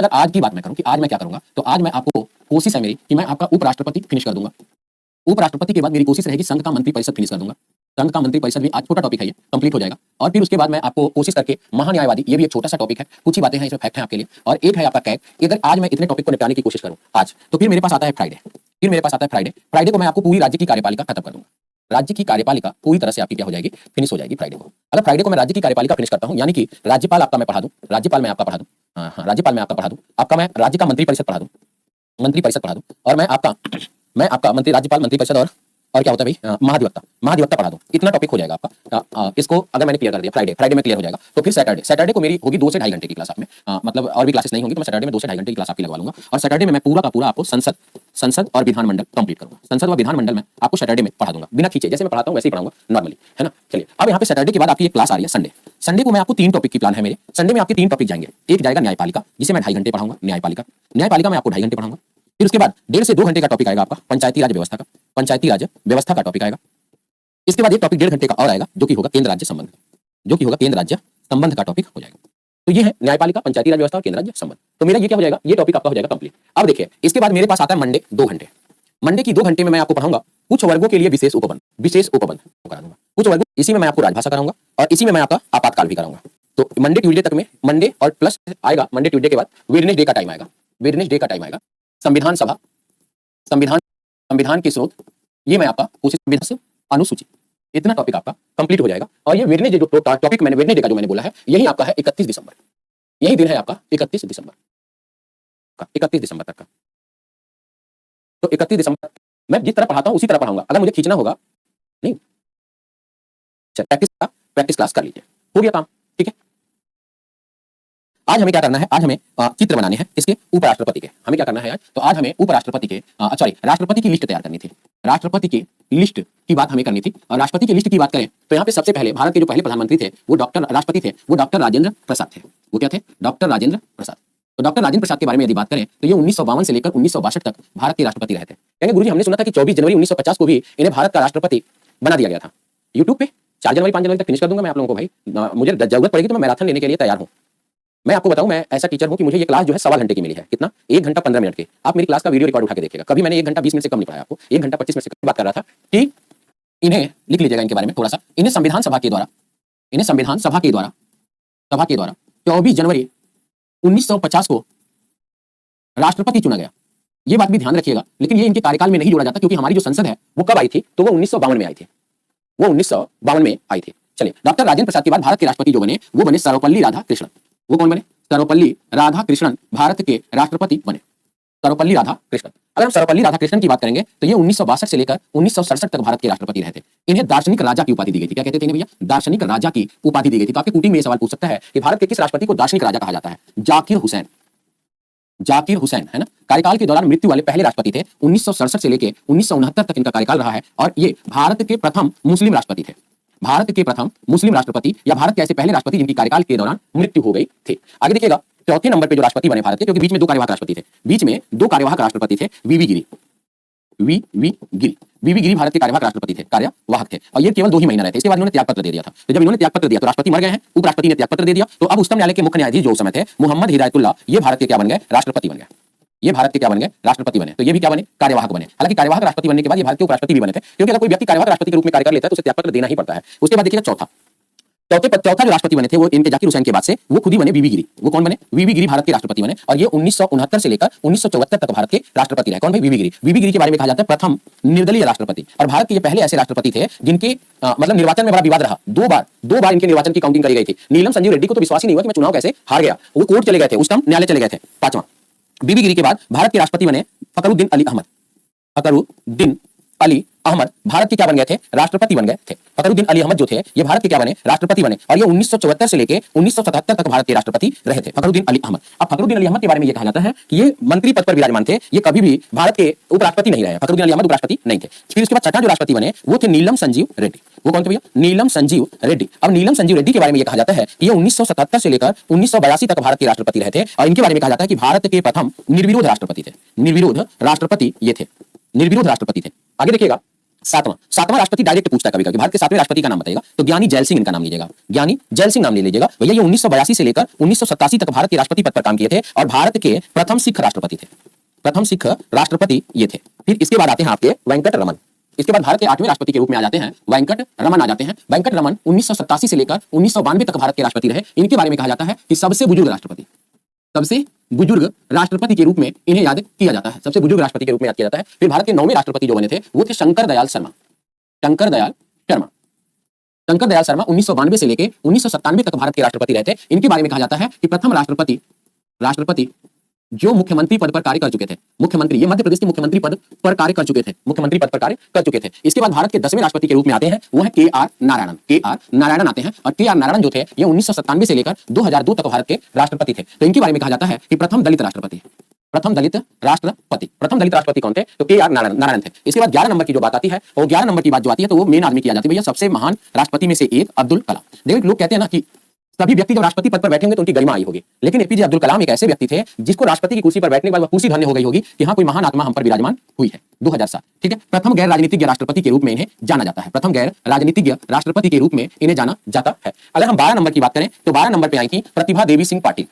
अगर आज की बात मैं करूं कि आज मैं क्या करूंगा, तो आज मैं आपको कोशिश है मेरी कि मैं आपका उपराष्ट्रपति फिनिश कर दूंगा। उपराष्ट्रपति के बाद मेरी कोशिश रहेगी संघ का मंत्री परिषद फिनिश कर दूंगा। संघ का मंत्री परिषद भी आज छोटा टॉपिक है, ये कंप्लीट हो जाएगा। और फिर उसके बाद मैं आपको कोशिश करके महान्यायवादी, ये भी एक छोटा सा टॉपिक है, कुछ ही बातें हैं इसमें, फैक्ट है आपके लिए। और एक है आपका कैग। अगर आज मैं इतने टॉपिक को निपटाने की कोशिश करूं आज, तो फिर मेरे पास आता है फ्राइडे। फिर मेरे पास आता है फ्राइडे। फ्राइडे को मैं आपको पूरी राज्य की कार्यपालिका खत्म कर दूंगा। राज्य की कार्यपालिका पूरी तरह से आपकी क्या हो जाएगी, फिनिश हो जाएगी फ्राइडे को। अगर फ्राइडे को मैं राज्य की कार्यपालिका फिनिश करता हूं, यानी कि राज्यपाल आपका मैं पढ़ा दूं, राज्यपाल मैं आपका पढ़ा दूं, हाँ राज्यपाल मैं आपका पढ़ा दूं, आपका मैं राज्य का मंत्री परिषद पढ़ा दूं, मंत्री परिषद पढ़ा दूं, और मैं आपका मंत्री, राज्यपाल, मंत्री परिषद और क्या होता है भाई, महाधिवक्ता पढ़ा दूं। इतना टॉपिक हो जाएगा आपका। इसको अगर मैंने क्लियर कर दिया, फ्राइडे में क्लियर हो जाएगा, तो फिर सैटरडे को मेरी होगी 2 से ढाई घंटे की क्लास आप में, मतलब और भी क्लासेस नहीं होंगी, तो मैं सैटरडे में 2 से ढाई घंटे की क्लास आपकी लगवा लूंगा। और सैटरडे में मैं पूरा का पूरा आपको संसद और विधानमंडल कंप्लीट करूंगा। संसद और विधानमंडल में आपको सैटरडे में पढ़ा दूंगा, बिना खींचे, जैसे मैं पढ़ाता हूं वैसे ही पढ़ाऊंगा नॉर्मली, है ना। चलिए, अब यहाँ पे सैटरडे के बाद आपकी एक क्लास आ रही है संडे। संडे को मैं आपको 3 टॉपिक की प्लान है मेरे। संडे में आपके 3 टॉपिक जाएंगे। एक जाएगा न्यायपालिका, जिसे मैं 2.5 घंटे पढ़ाऊंगा। न्यायपालिका में आपको 2.5 घंटे पढ़ाऊंगा। फिर उसके बाद 1.5 से 2 घंटे का टॉपिक आएगा आपका पंचायती राज व्यवस्था का टॉपिक आएगा। इसके बाद एक टॉपिक 1.5 घंटे का और आएगा, जो कि होगा केंद्र राज्य संबंध का टॉपिक हो जाएगा। तो ये है न्यायपालिका, पंचायती राज व्यवस्था और केंद्र राज्य संबंध। तो मेरा ये क्या हो जाएगा, ये टॉपिक आपका हो जाएगा कंप्लीट। अब देखिए, इसके बाद मेरे पास आता है मंडे 2 घंटे। मंडे की 2 घंटे में मैं आपको पढ़ाऊंगा कुछ वर्गों के लिए विशेष उपबंध करा दूंगा। कुछ वर्गों, इसी में मैं आपको राजभाषा कराऊंगा और इसी में मैं आपका आपातकाल भी कराऊंगा। तो मंडे ट्यूजडे तक में, मंडे और प्लस आएगा मंडे ट्यूजडे के बाद वेडनेसडे का टाइम आएगा। संविधान के स्रोत, ये मैं आपका कोशिश अनुसूची, इतना टॉपिक आपका कंप्लीट हो जाएगा। और ये वेडनेसडे जो टॉपिक मैंने वेडनेसडे का जो मैंने बोला है, यही आपका है 31 दिसंबर। यही दिन है आपका 31 दिसंबर तक का। तो 31 दिसंबर मैं जिस तरह पढ़ाता हूं उसी तरह पढ़ाऊंगा। अगर मुझे खींचना होगा नहीं, प्रैक्टिस क्लास कर लीजिए, हो गया काम, ठीक है। आज हमें क्या करना है, आज हमें चित्र बनाने हैं इसके उपराष्ट्रपति के। हमें क्या करना है आज, तो आज हमें उपराष्ट्रपति के राष्ट्रपति की लिस्ट तैयार करनी थी। राष्ट्रपति की लिस्ट की बात हमें करनी थी। और राष्ट्रपति की लिस्ट की बात करें तो यहाँ पे सबसे पहले भारत के जो पहले प्रधानमंत्री थे, वो डॉक्टर राजेंद्र प्रसाद थे। वो क्या थे, डॉक्टर राजेंद्र प्रसाद। तो डॉक्टर राजेंद्र प्रसाद के बारे में यदि बात करें तो ये 1952 से लेकर 1962 तक भारत के राष्ट्रपति रहे थे। कहेंगे गुरुजी, हमने सुना था कि 24 जनवरी 1950 को भी इन्हें भारत का राष्ट्रपति बना दिया गया था। यूट्यूब पे 4 जनवरी 5 जनवरी तक फिनिश कर दूंगा मैं आप लोगों को भाई। मुझे जरूरत पड़ेगी तो मैं मैराथन लेने के लिए तैयार हूँ। मैं आपको बताऊं, मैं ऐसा टीचर हूं कि मुझे ये क्लास जो है 1.25 घंटे की मिली है। कितना, 1 घंटा 15 मिनट की। आप मेरी क्लास का वीडियो रिकॉर्ड उठा के देखिएगा, कभी मैंने 1 घंटा 20 मिनट से कम नहीं पढ़ाया आपको। 1 घंटा 25 मिनट से कम बात कर रहा था कि इन्हें लिख लीजिएगा, इनके बारे में थोड़ा सा। इन्हें संविधान सभा के द्वारा 24 जनवरी 1950 को राष्ट्रपति चुना गया। ये बात भी ध्यान रखिएगा। लेकिन ये इनके कार्यकाल में नहीं जोड़ा जाता, क्योंकि हमारी जो संसद है वो कब आई थी, तो वो 1952 में आई थी। चलिए, डॉक्टर राजेंद्र प्रसाद के बाद भारत के राष्ट्रपति जो बने, वो बने सर्वपल्ली राधाकृष्णन। वो कौन बने, सर्वपल्ली राधाकृष्णन भारत के राष्ट्रपति बने। सर्वपल्ली राधाकृष्णन। अगर हम सर्वपल्ली राधाकृष्णन की बात करेंगे तो ये 1962 से लेकर 1967 तक भारत के राष्ट्रपति रहे थे। इन्हें दार्शनिक राजा की उपाधि दी गई थी। क्या कहते थे इन्हें भैया, दार्शनिक राजा की उपाधि दी गई थी। तो आपके कूटिंग में ये सवाल पूछ सकता है कि भारत के किस राष्ट्रपति को दार्शनिक राजा कहा जाता है। जाकिर हुसैन, है ना, कार्यकाल के दौरान मृत्यु वाले पहले राष्ट्रपति थे। 1967 से लेकर 1969 तक इनका कार्यकाल रहा है। और ये भारत के प्रथम मुस्लिम राष्ट्रपति थे। भारत के प्रथम मुस्लिम राष्ट्रपति, या भारत के ऐसे पहले राष्ट्रपति जिनकी कार्यकाल के दौरान मृत्यु हो गई थी। आगे देखिएगा, चौथे नंबर पे जो राष्ट्रपति बने भारत के, क्योंकि बीच में 2 कार्यवाहक राष्ट्रपति थे। वीवी गिरी भारत के कार्यवाहक राष्ट्रपति थे, कार्यवाहक थे। और ये केवल 2 ही महीना रहे थे। इसके बाद इन्होंने त्यागपत्र दे दिया था। तो जब इन्होंने त्यागपत्र दिया तो राष्ट्रपति मर गए हैं, उपराष्ट्रपति ने त्यागपत्र दे दिया। तो अब उच्चतम न्यायालय के मुख्य न्यायाधीश जो उस समय थे, मोहम्मद हिदायतुल्लाह, ये भारत के क्या बन गए, राष्ट्रपति बन गए। ये भारत के क्या बन गए, राष्ट्रपति बने। तो ये भी क्या बने, कार्यवाहक बने। हालांकि कार्यवाहक राष्ट्रपति बनने के बाद ये भारत के उपराष्ट्रपति भी बने थे, क्योंकि अगर कोई व्यक्ति कार्यवाहक राष्ट्रपति के रूप में कार्य कर लेता है तो उसे त्यागपत्र देना ही पड़ता है। उसके बाद देखिएगा चौथा जो राष्ट्रपति बने थे वो इनके जाकिर हुसैन के बाद से वो खुद ही बने, वीवी गिरी। वो कौन बने, वीवी गिरी भारत के राष्ट्रपति बने। और ये 1969 से लेकर 1974 तक भारत के राष्ट्रपति रहे। कौन भाई, वीवी गिरी के बारे में कहा जाता है प्रथम निर्दलीय राष्ट्रपति। और भारत के ये पहले ऐसे राष्ट्रपति थे जिनके मतलब निर्वाचन में बड़ा विवाद रहा। 2 बार इनके निर्वाचन की काउंटिंग करी गई थी। नीलम संजीव रेड्डी को तो विश्वास ही नहीं हुआ कि मैं चुनाव कैसे हार गया। वो कोर्ट चले गए थे, उच्चतम न्यायालय चले गए थे। 5वां, वीवी गिरी के बाद भारत के राष्ट्रपति बने फखरुद्दीन अली अहमद भारत के क्या बन गए थे, राष्ट्रपति बन गए थे। फखरुद्दीन अली अहमद जो थे ये भारत के क्या बने, राष्ट्रपति बने। और ये 1974 से लेकर 1977 तक भारत के राष्ट्रपति रहे थे, फखरुद्दीन अली अहमद। अब फखरुद्दीन अली अहमद के बारे में ये कहा जाता है कि ये मंत्री पद पर विराजमान थे, ये कभी भी भारत के उपराष्ट्रपति नहीं रहे। फखरुद्दीन अली अहमद उपराष्ट्रपति नहीं थे। फिर उसके बाद छठा जो राष्ट्रपति बने वो थे नीलम संजीव रेड्डी। वो कौन थे भैया, नीलम संजीव रेड्डी। अब नीलम संजीव रेड्डी के बारे में ये कहा जाता है कि ये 1977 से लेकर 1982 तक भारत के राष्ट्रपति रहे थे। और इनके बारे में कहा जाता है कि भारत के प्रथम निर्विरोध राष्ट्रपति थे। निर्विरोध राष्ट्रपति ये थे, निर्विरोध राष्ट्रपति थे। आगे देखिएगा, सातवां सातवां राष्ट्रपति डायरेक्ट पूछता है कभी कभी भारत के सातवें राष्ट्रपति का नाम बताइएगा, तो ज्ञानी जैल सिंह इनका नाम लीजिएगा, ज्ञानी जैल सिंह नाम ले लीजिएगा भैया। ये 1982 से लेकर 1987 तक भारत के राष्ट्रपति पद पर काम किए थे और भारत के प्रथम सिख राष्ट्रपति थे, प्रथम सिख राष्ट्रपति ये थे। फिर इसके बाद आते हैं आपके वेंकट रमन, इसके बाद भारत के 8वें राष्ट्रपति के रूप में आ जाते हैं वेंकट रमन आ जाते हैं। वेंकट रमन 1987 से लेकर 1992 तक भारत के राष्ट्रपति रहे। इनके बारे में कहा जाता है कि सबसे बुजुर्ग राष्ट्रपति, सबसे बुजुर्ग राष्ट्रपति के रूप में इन्हें याद किया जाता है, सबसे बुजुर्ग राष्ट्रपति के रूप में याद किया जाता है। फिर भारत के 9वें राष्ट्रपति जो बने थे वो थे शंकर दयाल शर्मा, शंकर दयाल शर्मा, शंकर दयाल शर्मा 1992 से लेकर 1997 तक भारत के राष्ट्रपति रहे थे। इनके बारे में कहा जाता है कि प्रथम राष्ट्रपति जो मुख्यमंत्री पद पर कार्य कर चुके थे, मुख्यमंत्री, ये मध्य प्रदेश के मुख्यमंत्री पद पर कार्य कर चुके थे, मुख्यमंत्री पद पर कार्य कर चुके थे। इसके बाद भारत के 10वें राष्ट्रपति के रूप में आते हैं वो है के.आर. नारायणन, के.आर. नारायणन आते हैं। और के.आर. नारायणन जो थे ये 1997 से लेकर 2002 तक भारत के राष्ट्रपति थे। तो इनके बारे में कहा जाता है कि प्रथम दलित राष्ट्रपति, प्रथम दलित राष्ट्रपति, प्रथम दलित राष्ट्रपति कौन थे? तो के.आर. नारायणन थे। इसके बाद 11 नंबर की जो बात आती है, वो 11 नंबर की बात जो आती है तो वो मेन आदमी की आ जाती है भैया, सबसे महान राष्ट्रपति में से एक अब्दुल कलाम। देखिए लोग कहते हैं ना कि सभी व्यक्ति जब राष्ट्रपति पद पर बैठे होंगे तो उनकी गरिमा आई होगी, लेकिन एपीजे अब्दुल कलाम एक ऐसे व्यक्ति थे जिसको राष्ट्रपति की कुर्सी पर बैठने के बाद वह कुर्सी धन्य हो गई होगी कि हाँ कोई महान आत्मा हम पर विराजमान हुई है। 2007, ठीक है। प्रथम गैर राजनीतिज्ञ राष्ट्रपति के रूप में इन्हें जाना जाता है, प्रथम गैर राजनीतिज्ञ राष्ट्रपति के रूप में इन्हें जाना जाता है। अगर हम 12 नंबर की बात करें तो 12 नंबर पे आई थी प्रतिभा देवी सिंह पाटिल,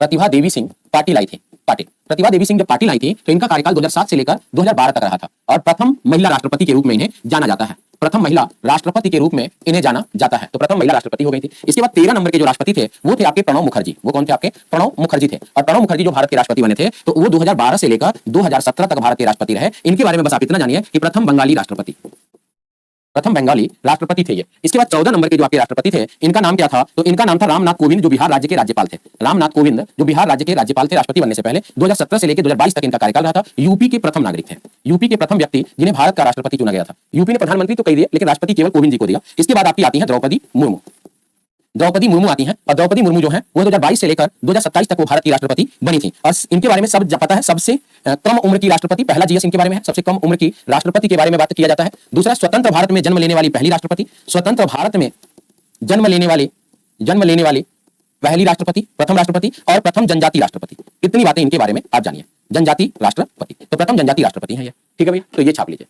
प्रतिभा देवी सिंह पाटिल आई थी, पाटिल, प्रतिभा देवी सिंह जब पाटिल आई थी तो इनका कार्यकाल 2007 से लेकर 2012 तक रहा था और प्रथम महिला राष्ट्रपति के रूप में इन्हें जाना जाता है, प्रथम महिला राष्ट्रपति के रूप में इन्हें जाना जाता है। तो प्रथम महिला राष्ट्रपति हो गई थी। इसके बाद 13 नंबर के जो राष्ट्रपति थे वो थे आपके प्रणब मुखर्जी। वो कौन थे? आपके प्रणब मुखर्जी थे। और प्रणब मुखर्जी जो भारत के राष्ट्रपति बने थे तो वो 2012 से लेकर 2017 तक भारत के राष्ट्रपति रहे। इनके बारे में बस आप इतना जानिए कि प्रथम बंगाली राष्ट्रपति, प्रथम बंगाली राष्ट्रपति थे ये। इसके बाद 14 नंबर के जो आपके राष्ट्रपति थे इनका नाम क्या था? तो इनका नाम था रामनाथ कोविंद, जो बिहार राज्य के राज्यपाल थे। रामनाथ कोविंद जो बिहार राज्य के राज्यपाल थे राष्ट्रपति बनने से पहले। 2017 से लेकर 2022 तक इनका कार्यकाल रहा था। यूपी के प्रथम नागरिक थे, यूपी के प्रथम व्यक्ति जिन्हें भारत का राष्ट्रपति चुना गया था। यूपी ने प्रधानमंत्री तो कही दिया लेकिन राष्ट्रपति केवल कोविंद जी को दिया। इसके बाद आपकी आती है द्रौपदी मुर्मू, द्रौपदी मुर्मू आती हैं और द्रौपदी मुर्मू जो है वो 2022 से लेकर 2027 तक वो भारत की राष्ट्रपति बनी थी। और इनके बारे में सब पता है, सबसे कम उम्र की राष्ट्रपति, पहला जीएस इनके बारे में है, सबसे कम उम्र की राष्ट्रपति के बारे में बात किया जाता है। दूसरा, स्वतंत्र भारत में जन्म लेने वाली पहली राष्ट्रपति, स्वतंत्र भारत में जन्म लेने वाली पहली राष्ट्रपति, प्रथम राष्ट्रपति और प्रथम जनजाति राष्ट्रपति। इतनी बातें इनके बारे में आप जानिए। जनजाति राष्ट्रपति, तो प्रथम जनजाति राष्ट्रपति हैं ये, ठीक है भैया, तो ये छाप लीजिए।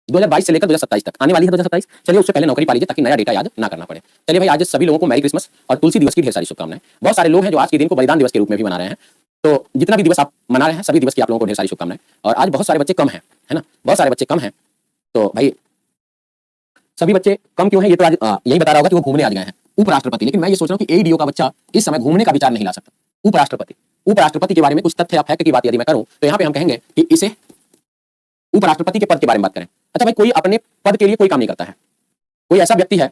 2022 से लेकर 2027 तक आने वाली है 2027। चलिए उससे पहले नौकरी पा लीजिए ताकि नया डेटा याद ना करना पड़े। चलिए भाई, आज सभी लोगों को मैरी क्रिसमस और तुलसी दिवस की ढेर सारी शुभकामनाएं। बहुत सारे लोग हैं जो आज के दिन को बलिदान दिवस के रूप में भी मना रहे हैं। तो जितना भी दिवस आप मना रहे हैं सभी दिवस की आप लोगों को ढेर सारी शुभकामनाएं। और आज बहुत सारे बच्चे कम हैं, है ना, बहुत सारे बच्चे कम हैं। तो भाई सभी बच्चे कम क्यों हैं ये तो आज यही बता रहा होगा कि वो घूमने आज गए हैं, उपराष्ट्रपति। लेकिन मैं ये सोच रहा हूँ कि एडीओ का बच्चा इस समय घूमने का विचार नहीं ला सकता। उपराष्ट्रपति के बारे में कुछ तथ्य या फैक्ट की बात यदि मैं करूं तो यहाँ पे हम कहेंगे कि इसे उपराष्ट्रपति के पद के बारे में बात करें। अच्छा भाई, कोई अपने पद के लिए कोई काम नहीं करता है, कोई ऐसा व्यक्ति है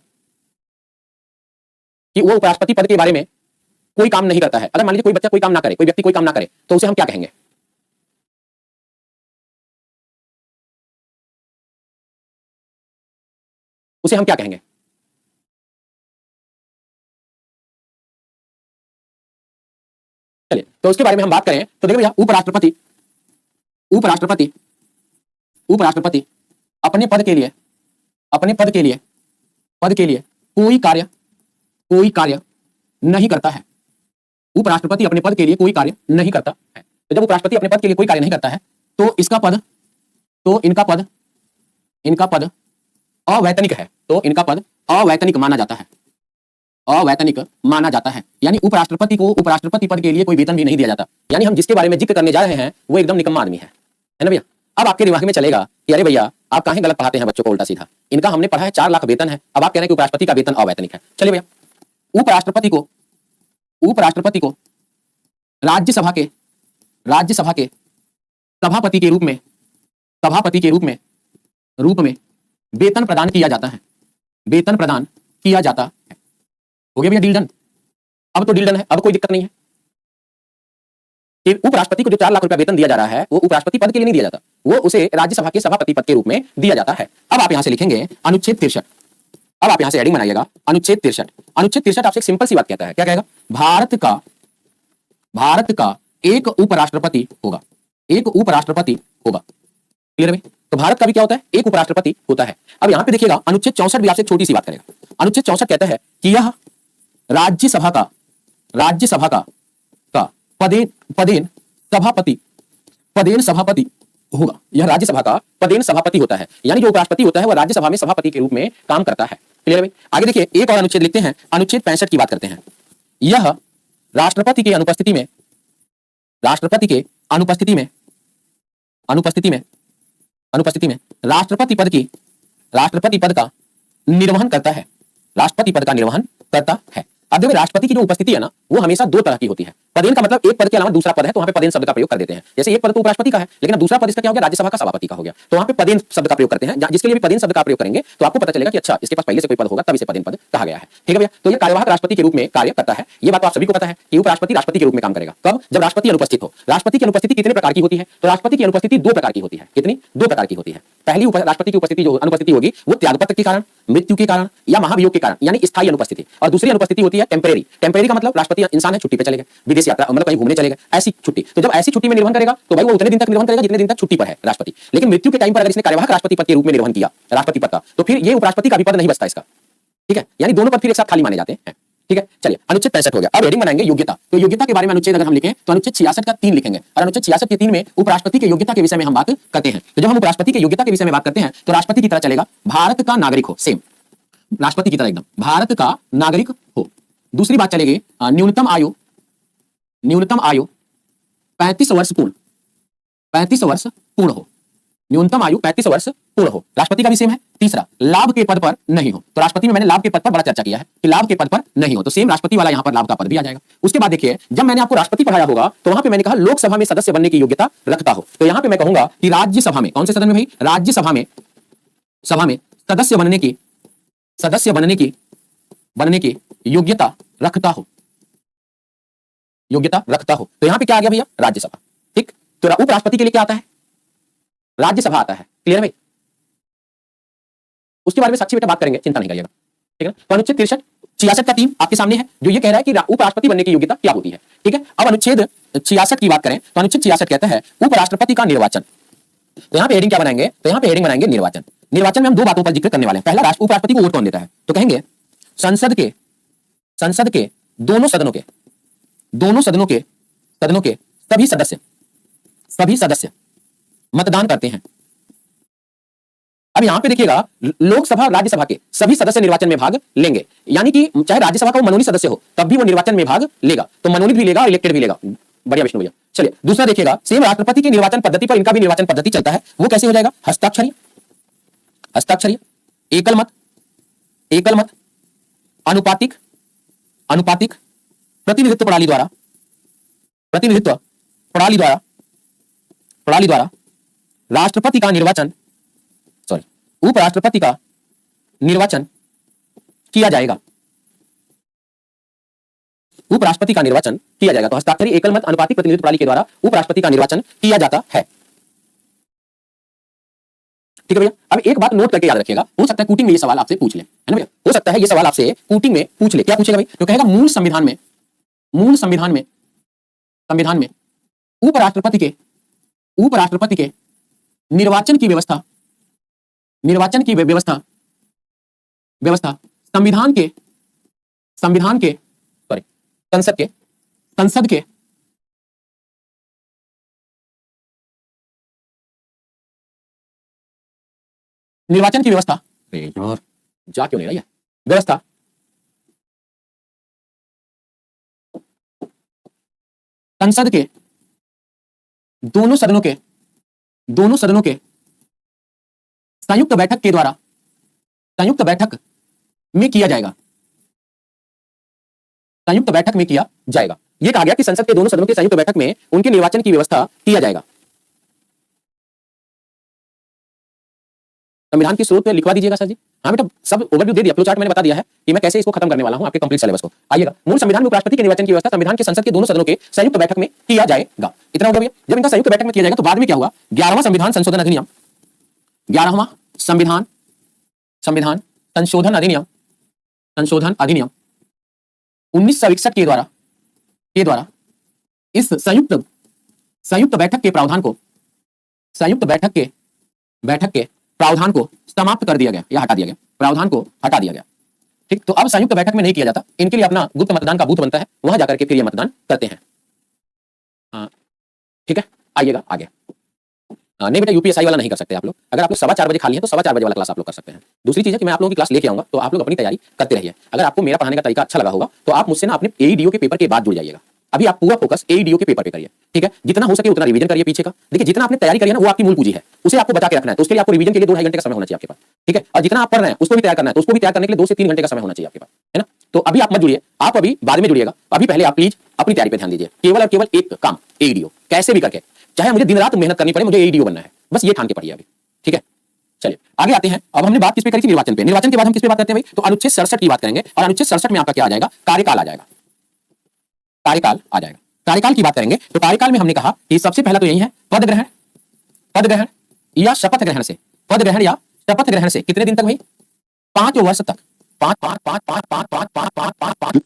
कि वो उपराष्ट्रपति पद के बारे में कोई काम नहीं करता है। अगर मान लीजिए कोई बच्चा कोई काम ना करे, कोई व्यक्ति कोई काम ना करे, तो उसे हम क्या कहेंगे? उसे हम क्या कहेंगे? चलिए, तो उसके बारे में हम बात करें तो देखो भैया, उपराष्ट्रपति अपने पद के लिए कोई कार्य नहीं करता है। उपराष्ट्रपति अपने पद के लिए कोई कार्य नहीं करता है। तो जब उपराष्ट्रपति अपने पद के लिए कोई कार्य नहीं करता है तो इनका पद अवैतनिक है। तो इनका पद अवैतनिक माना जाता है, अवैतनिक माना जाता है। यानी उपराष्ट्रपति को उपराष्ट्रपति पद के लिए कोई वेतन भी नहीं दिया जाता। यानी हम जिसके बारे में जिक्र करने जा रहे हैं वो एकदम निकम्मा आदमी है ना भैया। अब आपके दिमाग में चलेगा कि अरे भैया आप काहे गलत पढ़ाते हैं बच्चों को उल्टा सीधा, इनका हमने पढ़ा है 4 लाख वेतन है, अब आप कह रहे हैं कि उपराष्ट्रपति का वेतन अवैतनिक है। चलिए भैया, उपराष्ट्रपति को राज्यसभा के सभापति के रूप में वेतन प्रदान किया जाता है, वेतन प्रदान किया जाता है। हो गया भैया डील डन। अब तो डील डन है, अब कोई दिक्कत नहीं है कि उपराष्ट्रपति को जो 4 लाख रुपया वेतन दिया जा रहा है वो उपराष्ट्रपति पद के लिए नहीं दिया जाता, वो उसे राज्यसभा के सभापति पद के रूप में दिया जाता है। अब आप यहां से लिखेंगे अनुच्छेद 63। अब आप यहां से हेडिंग बनाइएगा अनुच्छेद 63। अनुच्छेद 63 आपसे एक सिंपल सी बात कहता है, क्या कहेगा? भारत का एक उपराष्ट्रपति होगा, एक उपराष्ट्रपति होगा। क्लियर है? तो भारत का भी क्या होता है? एक उपराष्ट्रपति होता है। अब यहां पे देखिएगा अनुच्छेद 64 भी आपसे छोटी सी बात करेगा। अनुच्छेद 64 कहता है कि यह राज्यसभा का पदेन सभापति होगा। यह राज्यसभा का पदेन सभापति होता है, यानी जो उपराष्ट्रपति होता है वह राज्यसभा में सभापति के रूप में काम करता है। क्लियर है भाई? आगे देखिए एक और अनुच्छेद लिखते हैं, अनुच्छेद 65 की बात करते हैं। यह राष्ट्रपति के अनुपस्थिति में, राष्ट्रपति के अनुपस्थिति में, अनुपस्थिति में, अनुपस्थिति में राष्ट्रपति पद का निर्वहन करता है, राष्ट्रपति पद का निर्वहन करता है। अब देखो राष्ट्रपति की जो उपस्थिति है ना वो हमेशा दो तरह की होती है। पदेन का मतलब एक पद के अलावा दूसरा पद है तो वहां पे पदेन शब्द का प्रयोग कर देते हैं। जैसे एक पद तो उपराष्ट्रपति का है लेकिन दूसरा पद इसका क्या हो गया, राज्यसभा का सभापति का हो गया, तो वहां पे पदेन शब्द का प्रयोग करते हैं। जिसके लिए भी पदेन शब्द का प्रयोग करेंगे तो आपको पता चलेगा कि अच्छा इसके पास पहले से कोई पद होगा तब इसे पदेन पद कहा गया है। ठीक है भैया? तो ये कार्यवाहक राष्ट्रपति के रूप में कार्य करता है। ये बात तो आप सभी को पता है कि उपराष्ट्रपति राष्ट्रपति के रूप में काम करेगा। कब? जब राष्ट्रपति अनुपस्थित हो। राष्ट्रपति की अनुपस्थिति कितने प्रकार की होती है? तो राष्ट्रपति की अनुपस्थिति दो प्रकार की होती है। कितनी? दो प्रकार की होती है। पहली राष्ट्रपति की उपस्थिति जो अनुपस्थिति होगी वो त्यागपत्र के कारण, मृत्यु के कारण या महाभियोग के कारण, यानी स्थायी अनुपस्थिति। और दूसरी अनुपस्थिति होती है टेम्परेरी। टेम्परेरी का मतलब राष्ट्रपति इंसान है छुट्टी पे चलेगा, विदेश यात्रा मतलब कहीं घूमने चलेगा, ऐसी छुट्टी। तो जब ऐसी छुट्टी में निर्वहन करेगा तो भाई वो उतने दिन तक निर्वहन करेगा जितने दिन तक छुट्टी पर है राष्ट्रपति। लेकिन मृत्यु के टाइम पर अगर इसने कार्यवाहक राष्ट्रपति पद के रूप में निर्वहन किया राष्ट्रपति पद का तो फिर ये उपराष्ट्रपति का भी पद नहीं बचता इसका। ठीक है? यानी दोनों पद फिर एक साथ खाली माने जाते हैं। ठीक है? चलिए अनुच्छेद 65 हो गया। अब हेडिंग बनाएंगे योग्यता। तो योग्यता के बारे में अनुच्छेद अगर हम लिखें तो अनुच्छेद 66 का 3 लिखेंगे और अनुच्छेद 66 के 3 में उपराष्ट्रपति के योग्यता के विषय में हम बात करते हैं। तो जब हम उपराष्ट्रपति के योग्यता के विषय में बात करते हैं तो राष्ट्रपति की तरह चलेगा, भारत का नागरिक हो, सेम राष्ट्रपति की तरह एकदम भारत का नागरिक हो। दूसरी बात चलेगी न्यूनतम आयु 35 वर्ष पूर्ण, 35 वर्ष पूर्ण हो, न्यूनतम आयु 35 वर्ष पूर्ण हो। राष्ट्रपति का भी सेम है। तीसरा लाभ के पद पर नहीं हो। तो राष्ट्रपति में मैंने लाभ के पद पर बड़ा चर्चा किया है कि लाभ के पद पर नहीं हो, तो सेम राष्ट्रपति वाला यहां पर लाभ का पद भी आ जाएगा। उसके बाद देखिए जब मैंने आपको राष्ट्रपति पढ़ाया होगा तो वहां पे मैंने कहा लोकसभा में सदस्य बनने की योग्यता रखता हो। तो यहां पे मैं कहूंगा कि राज्यसभा में, कौन से सदन में भाई? राज्यसभा में, सभा में सदस्य बनने की योग्यता रखता हो, योग्यता रखता हो। तो यहां पे क्या आ गया भैया? राज्यसभा। ठीक? तो उपराष्ट्रपति के लिए क्या आता है? राज्यसभा आता है। क्लियर है भाई? उसके बारे में साक्षी बेटा बात करेंगे, चिंता नहीं करिएगा। ठीक है? तो अनुच्छेद 66 का 3 आपके सामने है जो ये कह रहा है कि उपराष्ट्रपति बनने की योग्यता क्या होती है। ठीक है? अब अनुच्छेद 66 की बात करें तो अनुच्छेद 66 कहता है उपराष्ट्रपति का निर्वाचन। तो यहां पे हेडिंग क्या बनाएंगे? तो यहां पे हेडिंग बनाएंगे निर्वाचन। निर्वाचन में हम दो बातों पर जिक्र करने वाले हैं। पहला, उपराष्ट्रपति को वोट कौन देता है? तो कहेंगे संसद के दोनों सदनों के सभी सदस्य मतदान करते हैं। अब यहां पे देखिएगा लोकसभा और राज्यसभा के सभी सदस्य निर्वाचन में भाग लेंगे, यानी कि चाहे राज्यसभा का वो मनोनीत सदस्य हो तब भी वो निर्वाचन में भाग लेगा। तो मनोनीत भी लेगा और इलेक्टेड भी लेगा। बढ़िया विष्णु भैया। चलिए दूसरा देखिएगा, सेम राष्ट्रपति की निर्वाचन पद्धति पर इनका भी निर्वाचन पद्धति चलता है। वो कैसे हो जाएगा? हस्ताक्षरीय, एकल मत, अनुपातिक, प्रतिनिधित्व प्रणाली द्वारा राष्ट्रपति का निर्वाचन, उपराष्ट्रपति का निर्वाचन किया जाएगा। उपराष्ट्रपति का निर्वाचन किया जाएगा। तो हस्ताक्षरी, एकल मत, अनुपातिक प्रतिनिधित्व प्रणाली के द्वारा उपराष्ट्रपति का निर्वाचन किया जाता है। ठीक है भैया? अब एक बात नोट करके याद रखिएगा, हो सकता है कूटिंग में ये सवाल आपसे पूछ ले, है ना भैया? हो सकता है ये सवाल आपसे कूटिंग में पूछ ले। क्या पूछेगा भाई? तो कहेगा मूल संविधान में उपराष्ट्रपति के निर्वाचन की व्यवस्था संसद के निर्वाचन की व्यवस्था, यार जा क्यों नहीं रही है? व्यवस्था संसद के दोनों सदनों के संयुक्त बैठक में किया जाएगा। यह कहा गया कि संसद के दोनों सदनों के संयुक्त बैठक में उनके निर्वाचन की व्यवस्था किया जाएगा। संविधान की स्रोत पे लिखवा दीजिएगा सर जी। हाँ बेटा, सब ओवरव्यू दे दिया, फ्लो चार्ट मैंने बता दिया है कि मैं कैसे इसको खत्म करने वाला हूं आपके कंप्लीट सिलेबस को। आइएगा, मूल संविधान में उपराष्ट्रपति के निर्वाचन की व्यवस्था संविधान के संसद के दोनों सदनों के संयुक्त बैठक में किया जाएगा। इतना होगा भैया। जब इनका संयुक्त बैठक में किया जाएगा तो बाद में क्या होगा? 11वां संविधान संशोधन अधिनियम 1961 के द्वारा इस संयुक्त बैठक के प्रावधान को समाप्त कर दिया गया या हटा दिया गया। प्रावधान को हटा दिया गया। ठीक? तो अब संयुक्त बैठक में नहीं किया जाता, इनके लिए अपना गुप्त मतदान का बूथ बनता है, वहां जाकर के फिर ये मतदान करते हैं। ठीक है, आइएगा आगे। नहीं बेटा यूपीएसआई वाला नहीं कर सकते आप लोग। अगर आप लोग 4:15 बजे खाली है तो 4:15 वाला क्लास आप लोग कर सकते हैं। दूसरी चीज है कि मैं आप लोगों की क्लास लेके आऊंगा तो आप लोग अपनी तैयारी करते रहिए। अगर आपको मेरा पढ़ाने का तरीका अच्छा लगा होगा तो आप मुझसे ना अपने एईडीओ के पेपर के बाद जुड़ जाइएगा। अभी आप पूरा फोकस एईडीओ के पेपर पे करिए, ठीक है। जितना हो सके उतना रिवीजन करिए पीछे का। देखिए जितना आपने तैयारी करी है ना वो आपकी मूल पूंजी है, उसे आपको बचा के रखना है। तो उसके लिए आपको रिवीजन के लिए 2-2.5 घंटे का समय होना चाहिए आपके पास, ठीक है। और जितना आप पढ़ रहे हैं उसको भी तैयार करना है तो उसको भी तैयार करने के लिए 2 से 3 घंटे का समय होना चाहिए आपके पास, है ना। तो अभी आप मत जुड़िए, आप अभी बाद में जुड़िएगा। अभी पहले आप प्लीज अपनी तैयारी पे ध्यान दीजिए। केवल और केवल एक काम, एईडीओ कैसे भी करके, चाहे मुझे दिन रात मेहनत करनी पड़े, मुझे एईडीओ बनना है, बस ये ठान के पढ़िए अभी, ठीक है। चलिए आगे आते हैं। अब हमने बात किस पे करी थी? निर्वाचन पे। निर्वाचन के बाद हम किस पे बात करते हैं भाई? तो अनुच्छेद 67 की बात करेंगे और अनुच्छेद 67 में आपका क्या आ जाएगा? कार्यकाल आ जाएगा। कार्यकाल आ जाएगा। कार्यकाल की बात करेंगे तो कार्यकाल में हमने कहा कि सबसे पहला तो यही है पद ग्रहण, पद ग्रहण या शपथ ग्रहण से, पद ग्रहण या शपथ ग्रहण से कितने दिन तक भाई? 5 वर्ष तक। 5 5 5 5 5 5 5 5 5 5।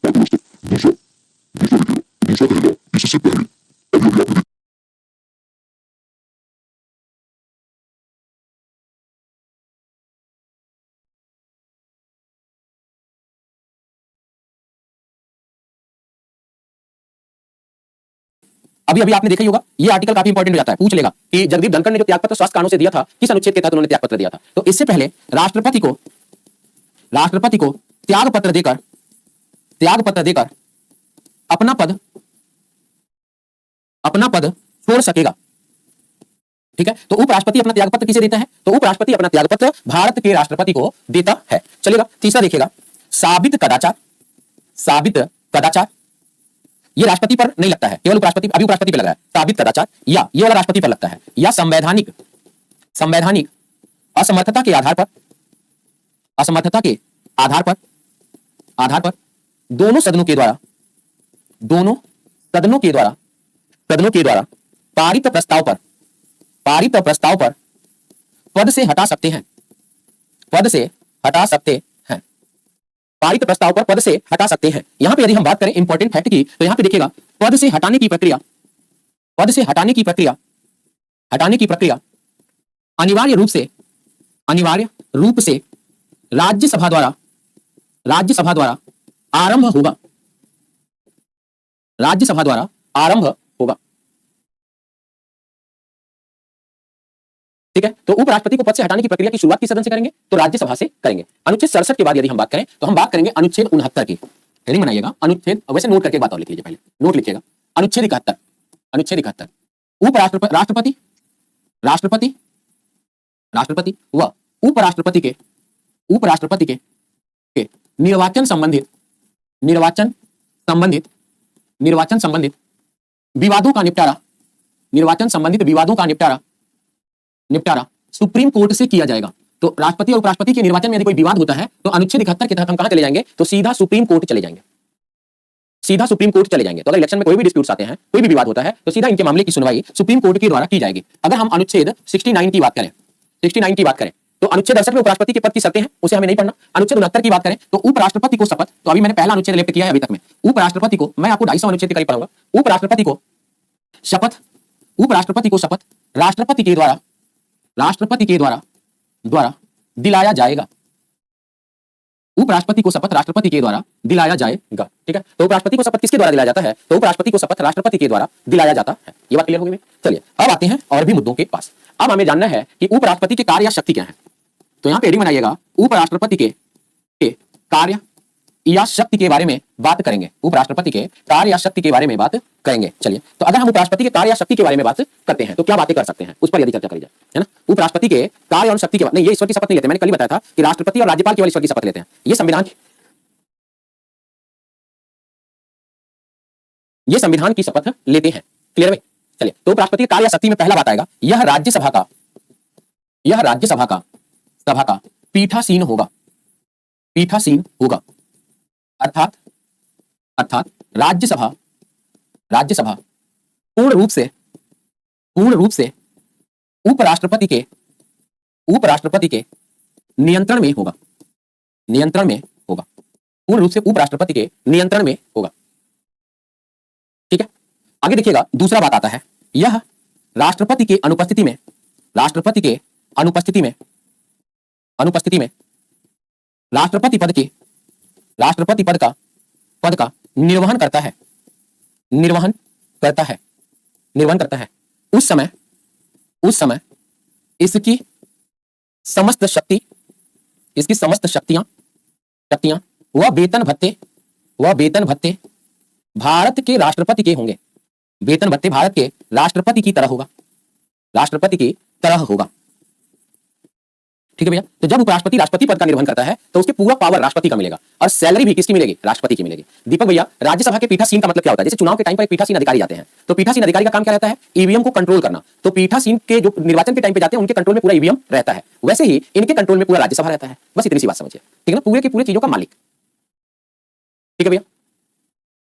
अभी अभी आपने देखा ही होगा, ये आर्टिकल काफी इंपॉर्टेंट हो जाता है, पूछ लेगा कि जगदीप धनखड़ ने जो त्यागपत्र स्वास्थ्य कारणों से दिया था, किस अनुच्छेद के तहत उन्होंने त्यागपत्र दिया था? तो इससे पहले राष्ट्रपति को त्यागपत्र देकर अपना पद छोड़ सकेगा, ठीक है। तो उपराष्ट्रपति अपना त्यागपत्र किसे देता है? तो उपराष्ट्रपति अपना त्यागपत्र भारत के राष्ट्रपति को देता है। चलेगा। तीसरा देखिएगा, साबित कदाचार ये राष्ट्रपति पर नहीं लगता है, केवल उपराष्ट्रपति, अभी उपराष्ट्रपति पे लग रहा है। साबित कदाचार या ये वाला राष्ट्रपति पर लगता है, या संवैधानिक असमर्थता के आधार पर दोनों सदनों के द्वारा पारित प्रस्ताव पर पद से हटा सकते हैं। पारित प्रस्ताव पर पद से हटा सकते हैं। यहां पे यदि हम बात करें इंपॉर्टेंट फैक्ट की, तो यहां पे देखिएगा पद से हटाने की प्रक्रिया अनिवार्य रूप से राज्यसभा द्वारा आरंभ होगा, ठीक है। तो उपराष्ट्रपति को पद से हटाने की प्रक्रिया की शुरुआत किस सदन से करेंगे? तो राज्यसभा से करेंगे। अनुच्छेद 67 के बाद यदि हम बात करें तो हम बात करेंगे अनुच्छेद 69 की। हेडिंग बनाइएगा अनुच्छेद, वैसे नोट करके बात और लिख लीजिए, पहले नोट लिखिएगा। अनुच्छेद 71 राष्ट्रपति व उपराष्ट्रपति के निर्वाचन संबंधित विवादों का निपटारा सुप्रीम कोर्ट से किया जाएगा। तो राष्ट्रपति और उपराष्ट्रपति के निर्वाचन में यदि कोई विवाद होता है तो अनुच्छेद 71 के तहत हम कहां चले जाएंगे? तो सीधा सुप्रीम कोर्ट चले जाएंगे। तो अगर इलेक्शन में कोई भी डिस्प्यूट्स आते हैं, कोई भी विवाद होता है, तो सीधा इनके मामले की सुनवाई सुप्रीम कोर्ट के द्वारा की जाएगी। अगर हम अनुच्छेद 69 की बात करें तो अनुच्छेद 68 में उपराष्ट्रपति के पद की शर्तें हैं, उसे हमें नहीं पढ़ना। अनुच्छेद 69 की बात करें तो उपराष्ट्रपति को शपथ, तो अभी मैंने पहला अनुच्छेद लेफ्ट किया है अभी तक में। उपराष्ट्रपति को, मैं आपको 250 अनुच्छेद के करीब पढ़ाऊंगा। उपराष्ट्रपति को शपथ राष्ट्रपति के द्वारा दिलाया जाएगा। उपराष्ट्रपति को शपथ राष्ट्रपति के द्वारा दिलाया जाएगा, ठीक है। तो उपराष्ट्रपति को शपथ किसके द्वारा दिलाया जाता है? तो उपराष्ट्रपति को शपथ राष्ट्रपति के द्वारा दिलाया जाता है। ये बात क्लियर होगी? चलिए अब आते हैं और भी मुद्दों के पास। अब हमें जानना है कि उपराष्ट्रपति के कार्य या शक्ति क्या है। तो यहाँ पे हेडिंग बनाइएगा, उपराष्ट्रपति के कार्य या शक्ति के बारे में बात करेंगे। उपराष्ट्रपति के कार्य या शक्ति के बारे में बात करेंगे। चलिए, तो अगर हम उपराष्ट्रपति के कार्य या शक्ति के बारे में बात करते हैं तो क्या बातें कर सकते हैं, उस पर यदि चर्चा करी जाए, है ना। उपराष्ट्रपति के कार्य और शक्ति के नहीं, ये ईश्वर की शपथ नहीं लेते। मैंने कल ही बताया था कि राष्ट्रपति और राज्यपाल केवल ईश्वर की शपथ लेते हैं। ये संविधान की शपथ लेते हैं। क्लियर है? चलिए, तो उपराष्ट्रपति के कार्य या शक्ति में पहला बात आएगा, यह राज्यसभा का पीठासीन होगा। अर्थात राज्यसभा पूर्ण रूप से उपराष्ट्रपति के नियंत्रण में होगा। पूर्ण रूप से उपराष्ट्रपति के नियंत्रण में होगा, ठीक है। आगे देखिएगा, दूसरा बात आता है, यह राष्ट्रपति के अनुपस्थिति में राष्ट्रपति पद का निर्वहन करता है। उस समय इसकी समस्त शक्ति, इसकी समस्त शक्तियां शक्तियां वह वेतन भत्ते भारत के राष्ट्रपति के होंगे। वेतन भत्ते भारत के राष्ट्रपति की तरह होगा, राष्ट्रपति की तरह होगा। ठीक है भैया। तो जब उपराष्ट्रपति राष्ट्रपति पद का निर्वहन करता है तो उसके पूरा पावर राष्ट्रपति का मिलेगा और सैलरी भी किसकी मिलेगी? राष्ट्रपति की मिलेगी। दीपक भैया, राज्यसभा के पीठासीन का मतलब क्या होता है? जैसे चुनाव के टाइम पर एक पीठासीन अधिकारी जाते हैं, तो पीठासीन अधिकारी का काम क्या रहता है? ईवीएम को कंट्रोल करना। तो पीठासीन के जो निर्वाचन के टाइम पे जाते हैं उनके कंट्रोल में पूरा ईवीएम रहता है, वैसे ही इनके कंट्रोल में पूरा राज्यसभा रहता है। बस इतनी सी बात समझिए, ठीक है ना? पूरे की पूरी चीजों का मालिक। ठीक है भैया।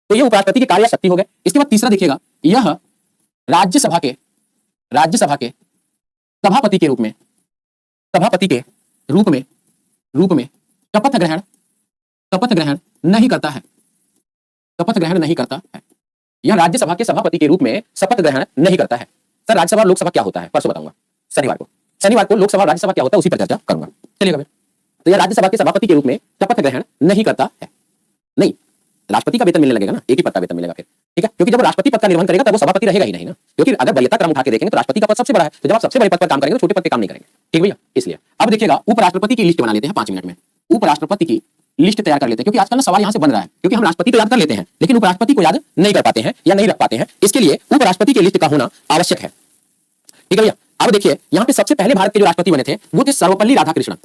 तो ये उपराष्ट्रपति के कार्य शक्ति हो गए। इसके बाद तीसरा देखिएगा, यह राज्यसभा के सभापति के रूप में शपथ ग्रहण नहीं करता है। शपथ ग्रहण नहीं करता है। यह राज्यसभा के सभापति के रूप में शपथ ग्रहण नहीं करता है। सर, राज्यसभा और लोकसभा क्या होता है? परसों बताऊंगा, शनिवार को लोकसभा और राज्यसभा क्या होता है उसी पर चर्चा करूंगा। चलिएगा भैया। तो यह राज्यसभा के सभापति के रूप में शपथ ग्रहण नहीं करता है। नहीं, राष्ट्रपति का वेतन मिलने लगेगा ना, एक ही पद का वेतन मिलेगा फिर, ठीक है? क्योंकि जब राष्ट्रपति पद का निर्वहन करेगा तब वो सभापति रहेगा ही नहीं ना, क्योंकि अगर वरीयता क्रम उठा के देखेंगे तो राष्ट्रपति का पद सबसे बड़ा है। तो जब आप सबसे बड़े पद पर काम करेंगे तो छोटे पद पे काम नहीं करेंगे, ठीक भैया? इसलिए अब देखिएगा, उपराष्ट्रपति की लिस्ट बना लेते हैं 5 मिनट में। उपराष्ट्रपति की लिस्ट तैयार कर लेते हैं, क्योंकि आजकल ना सवाल यहां से बन रहा है, क्योंकि हम राष्ट्रपति तो याद कर लेते हैं लेकिन उपराष्ट्रपति को याद नहीं कर पाते हैं या नहीं रख पाते हैं। इसके लिए उपराष्ट्रपति की लिस्ट का होना आवश्यक है, ठीक है भैया? अब देखिए, यहाँ पे सबसे पहले भारत के जो राष्ट्रपति बने थे वो थे सर्वपल्ली राधाकृष्णन।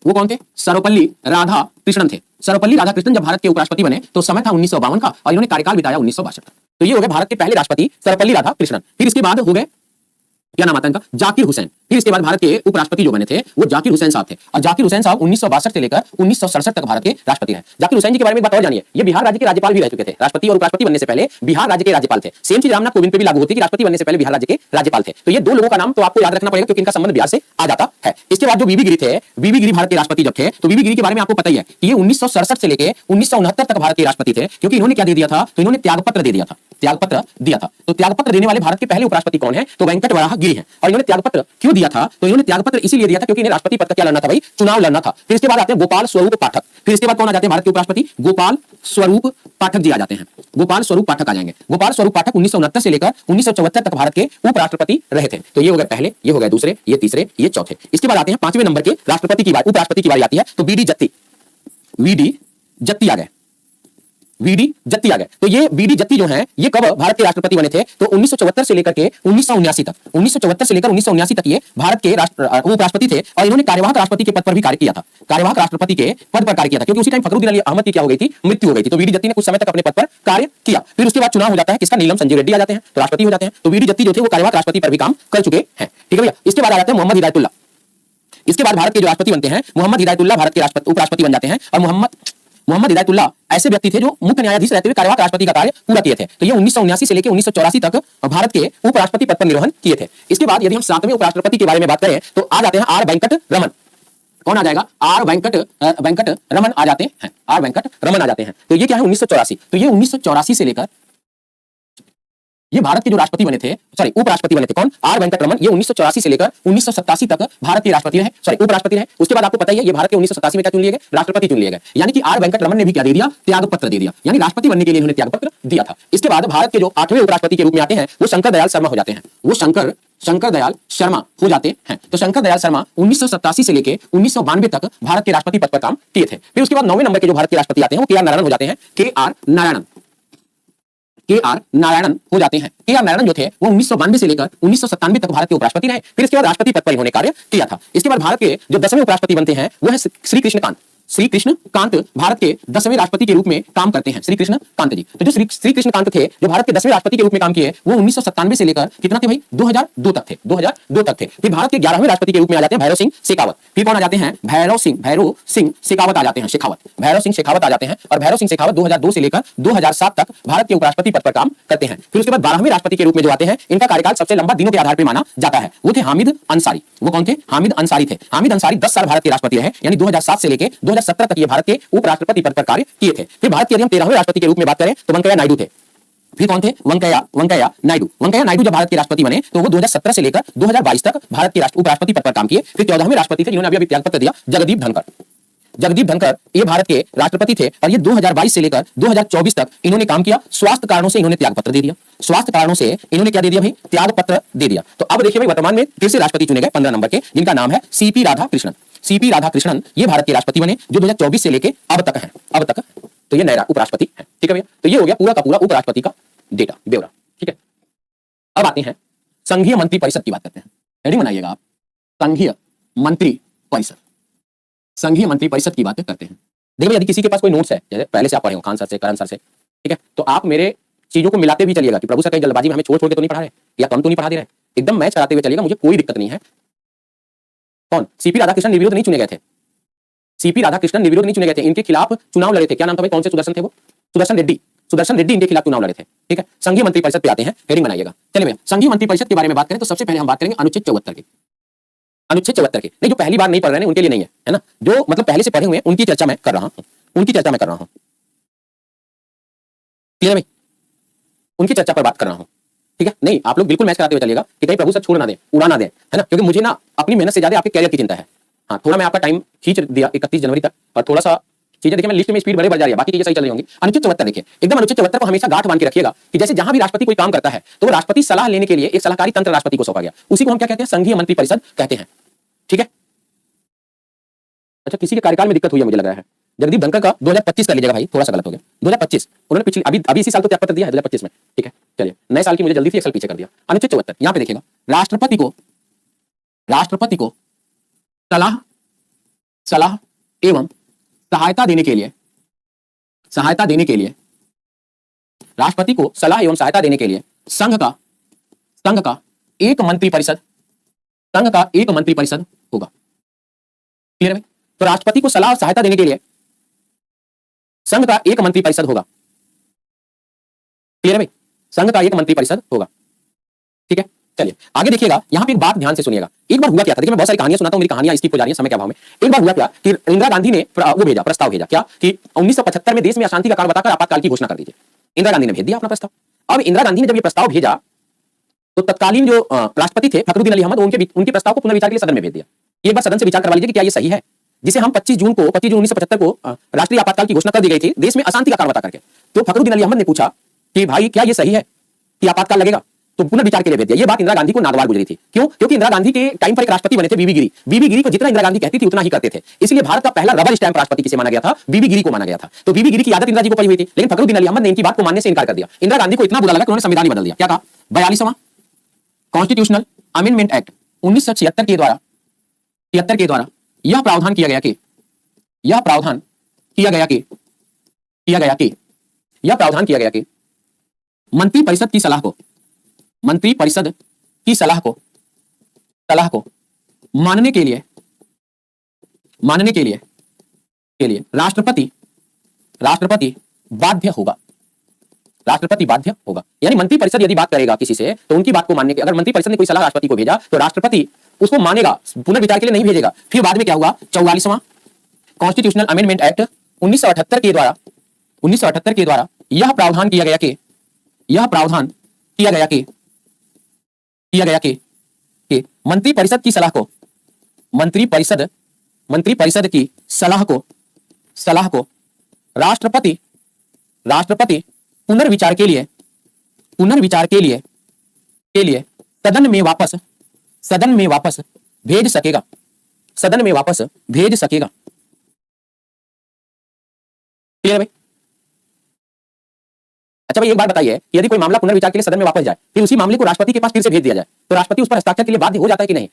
वो कौन थे? सर्वपल्ली राधाकृष्णन थे। सर्वपल्ली राधाकृष्णन जब भारत के उपराष्ट्रपति बने तो समय था 1952 का और इन्होंने कार्यकाल बिताया 1962 तक। तो ये हो गए भारत के पहले राष्ट्रपति सर्वपल्ली राधाकृष्णन। फिर इसके बाद हो गए, क्या नाम आता है इनका? जाकिर हुसैन। फिर इसके बाद भारत के उपराष्ट्रपति जो बने थे वो जाकिर हुसैन साहब थे, और जाकिर हुसैन साहब 1962 से लेकर 1967 तक भारत के राष्ट्रपति रहे। जाकिर हुसैन जी के बारे में एक बात और जानिए, ये बिहार राज्य के राज्यपाल भी रह चुके थे। राष्ट्रपति और उपराष्ट्रपति बनने से पहले बिहार राज्य के राज्यपाल थे। सेम चीज रामनाथ कोविंद पे भी लागू होती है कि राष्ट्रपति बनने से पहले बिहार राज्य के राज्यपाल थे। तो ये दो लोगों का नाम तो आपको याद रखना पड़ेगा, क्योंकि इनका संबंध बिहार से आ जाता है। इसके बाद जो बीबी गिरी थे, बीबी गिरी भारत के राष्ट्रपति जब थे, तो बीबी गिरी के बारे में आपको पता ही है कि ये 1967 से लेकर 1969 तक भारत के राष्ट्रपति थे। क्योंकि इन्होंने क्या दे दिया था? तो इन्होंने त्यागपत्र दे दिया था, त्यागपत्र दिया था। तो त्यागपत्र देने वाले भारत के पहले उपराष्ट्रपति कौन है? तो वेंकट वराह गिरी है। और इन्होंने त्यागपत्र क्यों दिया था? तो इन्होंने त्यागपत्र इसीलिए दिया था क्योंकि इन्हें राष्ट्रपति पद का क्या लड़ना था भाई? चुनाव लड़ना था। फिर इसके बाद आते हैं गोपाल स्वरूप पाठक। फिर इसके बाद कौन आ जाते हैं भारत के उपराष्ट्रपति? गोपाल स्वरूप पाठक जी आ जाते हैं। गोपाल स्वरूप पाठक आ जाएंगे। गोपाल स्वरूप पाठक 1969 से लेकर 1974 तक भारत के उपराष्ट्रपति रहे थे। तो ये हो गए पहले, ये हो गए दूसरे, ये तीसरे, ये चौथे। इसके बाद आते हैं 5वें नंबर के राष्ट्रपति की बात, उपराष्ट्रपति की बारी आती है। तो वीडी जत्ती आ गए। वीडी जत्ती आ गए। तो ये वीडी जत्ती जो हैं, ये कब भारत के राष्ट्रपति बने थे? तो 1974 से लेकर के 1979 तक, 1974 से लेकर 1979 तक ये भारत के उपराष्ट्रपति थे। और इन्होंने कार्यवाहक राष्ट्रपति के पद पर भी कार्य किया था, कार्यवाहक राष्ट्रपति के पद पर कार्य किया था, क्योंकि उसी टाइम फखरुद्दीन अली अहमद की क्या हो गई थी? मृत्यु हो गई थी। तो वीडी जत्ती ने कुछ समय तक अपने पद पर कार्य किया। फिर उसके बाद चुनाव हो जाता है किसका? नीलम संजीव रेड्डी आ जाते हैं, तो राष्ट्रपति हो जाते हैं। तो वीडी जत्ती जो थे वो कार्यवाहक राष्ट्रपति पर भी काम कर चुके हैं, ठीक है भैया? इसके बाद आ जाते हैं मोहम्मद हिदायतुल्लाह। इसके बाद भारत के जो राष्ट्रपति बनते हैं, मोहम्मद हिदायतुल्लाह भारत के उपराष्ट्रपति बन जाते हैं। और मोहम्मद हिदायतुल्लाह ऐसे व्यक्ति थे जो मुख्य न्यायाधीश रहते हुए कार्यवाहक राष्ट्रपति का कार्य पूरा किए थे। तो ये 1979 से लेकर 1984 तक भारत के उपराष्ट्रपति पद पर निर्वहन किए थे। इसके बाद यदि हम 7वें उपराष्ट्रपति के बारे में बात करें तो आ जाते हैं आर वेंकट रमन। कौन आ जाएगा? आर वेंकट रमन आ जाते हैं। आर वेंकट रमन आ जाते हैं। तो ये क्या है? 1984। तो ये 1984 से लेकर, ये भारत के जो राष्ट्रपति बने थे, सॉरी उपराष्ट्रपति बने थे, कौन? आर वेंकट रमन। ये 1984 से लेकर 1987 तक भारत के राष्ट्रपति रहे, सॉरी उपराष्ट्रपति रहे। उसके बाद आपको पता ही है ये भारत के 1987 में क्या चुन लिए गए? राष्ट्रपति चुन लिए गए। यानी कि आर वेंकट रमन ने भी क्या दे दिया? त्यागपत्र दे दिया। यानी राष्ट्रपति बनने के लिए इन्होंने त्यागपत्र दिया था। इसके बाद भारत के जो 8वें उपराष्ट्रपति के रूप में आते हैं वो शंकर दयाल शर्मा हो जाते हैं। वो शंकर दयाल शर्मा हो जाते हैं। तो शंकर दयाल शर्मा 1987 से लेकर 1992 तक भारत के राष्ट्रपति पद पर काम किए थे। फिर उसके बाद 9वें नंबर के जो भारत के राष्ट्रपति आते हैं वो के आर नारायण हो जाते हैं। के आर नारायणन हो जाते हैं। के आर नारायणन जो थे वो 1992 से लेकर 1997 तक भारत के उपराष्ट्रपति रहे। फिर इसके बाद राष्ट्रपति पद पर इन्होंने कार्य किया था। इसके बाद भारत के जो 10वें उपराष्ट्रपति बनते हैं वो है श्री कृष्ण कांत भारत के 10वें राष्ट्रपति के रूप में काम करते हैं। श्री कृष्ण कांत जी। तो जो श्री कृष्ण कांत थे जो भारत के 10वें राष्ट्रपति के रूप में काम किए वो 1997 से लेकर कितना थे भाई? 2002 तक थे। 2002 तक थे। फिर भारत के 11वें राष्ट्रपति के रूप में आ जाते हैं भैरव सिंह शेखावत। फिर कौन आ जाते हैं? भैरव सिंह शेखावत आ जाते हैं। भैरव सिंह शेखावत आ जाते हैं। और भैरव सिंह शेखावत 2002 से लेकर 2007 तक भारत के उपराष्ट्रपति पद पर काम करते हैं। फिर उसके बाद 12वें राष्ट्रपति के रूप में जो आते हैं, इनका कार्यकाल सबसे लंबा दिनों के आधार पर माना जाता है। वो थे हामिद अंसारी। वो कौन थे? हामिद अंसारी थे। हामिद अंसारी 10 साल भारत के राष्ट्रपति रहे, यानी 2007 से लेकर 2017 तक ये भारत के उपराष्ट्रपति पद पर कार्य किए थे। फिर भारत के यदि हम 13वें राष्ट्रपति के रूप में बात करें तो वेंकैया नायडू थे। फिर कौन थे? वेंकैया नायडू जब भारत के राष्ट्रपति बने तो वो 2017 से लेकर 2022 तक भारत के उपराष्ट्रपति पद पर काम किए। फिर 14वें राष्ट्रपति थे जिन्होंने अभी त्यागपत्र दिया, जगदीप धनखड़। जगदीप धनखड़ ये भारत के राष्ट्रपति थे और ये 2022 से लेकर 2024 तक इन्होंने काम किया। स्वास्थ्य कारणों से इन्होंने त्याग पत्र दे दिया। स्वास्थ्य कारणों से इन्होंने क्या दे दिया भाई? त्याग पत्र दे दिया। तो अब देखिए भाई, वर्तमान में फिर से राष्ट्रपति चुने गए 15 नंबर के, जिनका नाम है सीपी राधाकृष्णन। सीपी राधाकृष्णन ये भारत के राष्ट्रपति बने जो 2024 से लेके अब तक हैं, अब तक। तो ये नया उपराष्ट्रपति है। ठीक है भैया, तो ये हो गया पूरा का पूरा उपराष्ट्रपति का डेटा, ब्यौरा। ठीक है, अब आते हैं संघीय मंत्री परिषद की बात करते हैं। हेडिंग बनाइएगा आप, संघीय मंत्री परिषद। संघीय मंत्री परिषद की बात करते हैं। देखिए, यदि किसी के पास कोई नोट्स है, जैसे पहले से आप पढ़े हो खान सर से, करण सर से, ठीक है, तो आप मेरे चीजों को मिलाते भी चलिएगा कि प्रभु सर कहीं जल्दबाजी में हमें छोड़ छोड़ के तो नहीं पढ़ा रहे या कम तो नहीं पढ़ा दे रहे, एकदम मैच कराते हुए चलिएगा, मुझे कोई दिक्कत नहीं है। कौन? सीपी राधाकृष्णन निर्विरोध नहीं चुने गए थे। सीपी राधाकृष्णन निर्विरोध नहीं चुने गए थे, इनके खिलाफ चुनाव लड़े थे। क्या नाम था भाई? कौन से सुदर्शन थे वो? सुदर्शन रेड्डी। सुदर्शन रेड्डी इनके खिलाफ चुनाव लड़े थे। ठीक है, संघीय मंत्री परिषद पे आते हैं, हेडिंग बनाइएगा। चलिए भैया, संघीय मंत्री परिषद के बारे में बात करें तो सबसे पहले हम बात करेंगे अनुच्छेद 74 की। अनुच्छेद 74 की नहीं, जो पहली बार नहीं पढ़ रहे हैं उनके लिए नहीं है ना, जो मतलब पहले से पढ़े हुए हैं उनकी चर्चा मैं कर रहा हूं, उनकी चर्चा मैं कर रहा हूं। क्लियर है भाई? उनकी चर्चा पर बात कर रहा हूं। ठीक है, नहीं आप लोग बिल्कुल मैच कराते हुए चलिएगा कि कहीं प्रभु सर छोड़ ना दें, उड़ा ना दें, है ना, क्योंकि मुझे ना अपनी मेहनत से ज्यादा आपके कैरियर की चिंता है। हाँ, थोड़ा मैं आपका टाइम खींच दिया 31 जनवरी तक, और थोड़ा सा चीजें देखिए, मैं लिस्ट में स्पीड बढ़ जा रही है, बाकी चीजें सही चल रही होंगी। अनुच्छेद 74 देखिए, एकदम अनुच्छेद 74 को हमेशा गांठ बांध के रखिएगा कि जैसे जहां भी राष्ट्रपति कोई काम करता है तो वो राष्ट्रपति सलाह लेने के लिए एक सलाहकारी तंत्र राष्ट्रपति को सौंपा गया, उसी को हम क्या कहते हैं? संघीय मंत्री परिषद कहते हैं। ठीक है, अच्छा, किसी के कार्यकाल में दिक्कत हुई है मुझे लग रहा है। जगदीप धनखड़ का 2025 कर लीजिएगा भाई, थोड़ा सा गलत हो गया। 2025 उन्होंने पिछली अभी इसी साल तो त्यागपत्र दिया है 2025 में। ठीक है, चलिए नए साल की मुझे जल्दी से एक साल पीछे कर दिया। अनुच्छेद 74 यहां पे देखिएगा, राष्ट्रपति को सलाह एवं सहायता देने के लिए राष्ट्रपति को सलाह एवं सहायता देने के लिए संघ का एक मंत्री परिषद होगा। क्लियर है? तो राष्ट्रपति को सलाह और सहायता देने के लिए संघ का एक मंत्री परिषद होगा। क्लियर है भाई? संघ का एक मंत्री परिषद होगा। ठीक है, चलिए आगे देखिएगा, यहां पे एक बात ध्यान से सुनिएगा। एक बार हुआ क्या था, देखिए मैं बहुत सारी कहानियां सुनाता हूं, मेरी कहानियां स्किप हो जा रही हैं समय के अभाव में। एक बार हुआ क्या कि इंदिरा गांधी ने प्रस्ताव भेजा क्या कि 1975 में देश में अशांति का कारण बताकर आपातकाल की घोषणा कर दीजिए। इंदिरा गांधी ने भेज दिया अपना प्रस्ताव। अब इंदिरा गांधी ने जब ये प्रस्ताव भेजा तो तत्कालीन जो राष्ट्रपति थे फखरुद्दीन अली अहमद, उनके प्रस्ताव को पुनर्विचार के लिए सदन में भेज दिया। एक बार सदन से विचार करवा लीजिए कि क्या ये सही है, जिसे हम 25 जून 1975 को राष्ट्रीय आपातकाल की घोषणा कर दी गई थी देश में अशांति का कारण बता करके। तो फखरुद्दीन अली अहमद ने पूछा कि भाई क्या ये सही है कि आपातकाल लगेगा, तो पुनर्विचार के लिए भेज दिया। ये बात इंदिरा गांधी को नागवार गुजरी थी। क्यों? क्योंकि इंदिरा गांधी के टाइम पर एक राष्ट्रपति बने थे बीबी गिरी। बीबी गिरी को जितना इंदिरा गांधी कहती थी उतना ही करते थे, इसलिए भारत का पहला रबर स्टैंप राष्ट्रपति किसे माना गया था? बीबी गिरी को माना गया था। तो बीबी गिरी की आदत इंदिरा जी को पड़ी हुई थी, लेकिन फखरुद्दीन अली अहमद ने इनकी बात को मानने से इनकार कर दिया। इंदिरा गांधी को इतना बुरा लगा कि उन्होंने संविधान ही बदल दिया। क्या कहा? 42वां कॉन्स्टिट्यूशनल अमेंडमेंट एक्ट 1976 के द्वारा यह प्रावधान किया गया कि मंत्री परिषद की सलाह को मानने के लिए राष्ट्रपति बाध्य होगा। यानी मंत्री परिषद यदि बात करेगा किसी से तो उनकी बात को मानने के, अगर मंत्री परिषद ने कोई सलाह राष्ट्रपति को भेजा तो राष्ट्रपति उसको मानेगा, पुनर्विचार के लिए नहीं भेजेगा। फिर बाद में क्या होगा? 44वां कॉन्स्टिट्यूशनल अमेंडमेंट एक्ट 1978 के द्वारा यह प्रावधान किया गया कि मंत्री परिषद की सलाह को राष्ट्रपति पुनर्विचार के लिए सदन में वापस भेज सकेगा। क्लियर भाई? अच्छा भाई, एक बात बताइए, यदि कोई मामला पुनर्विचार के लिए सदन में वापस जाए फिर उसी मामले को राष्ट्रपति के पास फिर से भेज दिया जाए तो राष्ट्रपति उस पर हस्ताक्षर के लिए बाध्य हो जाता है कि नहीं?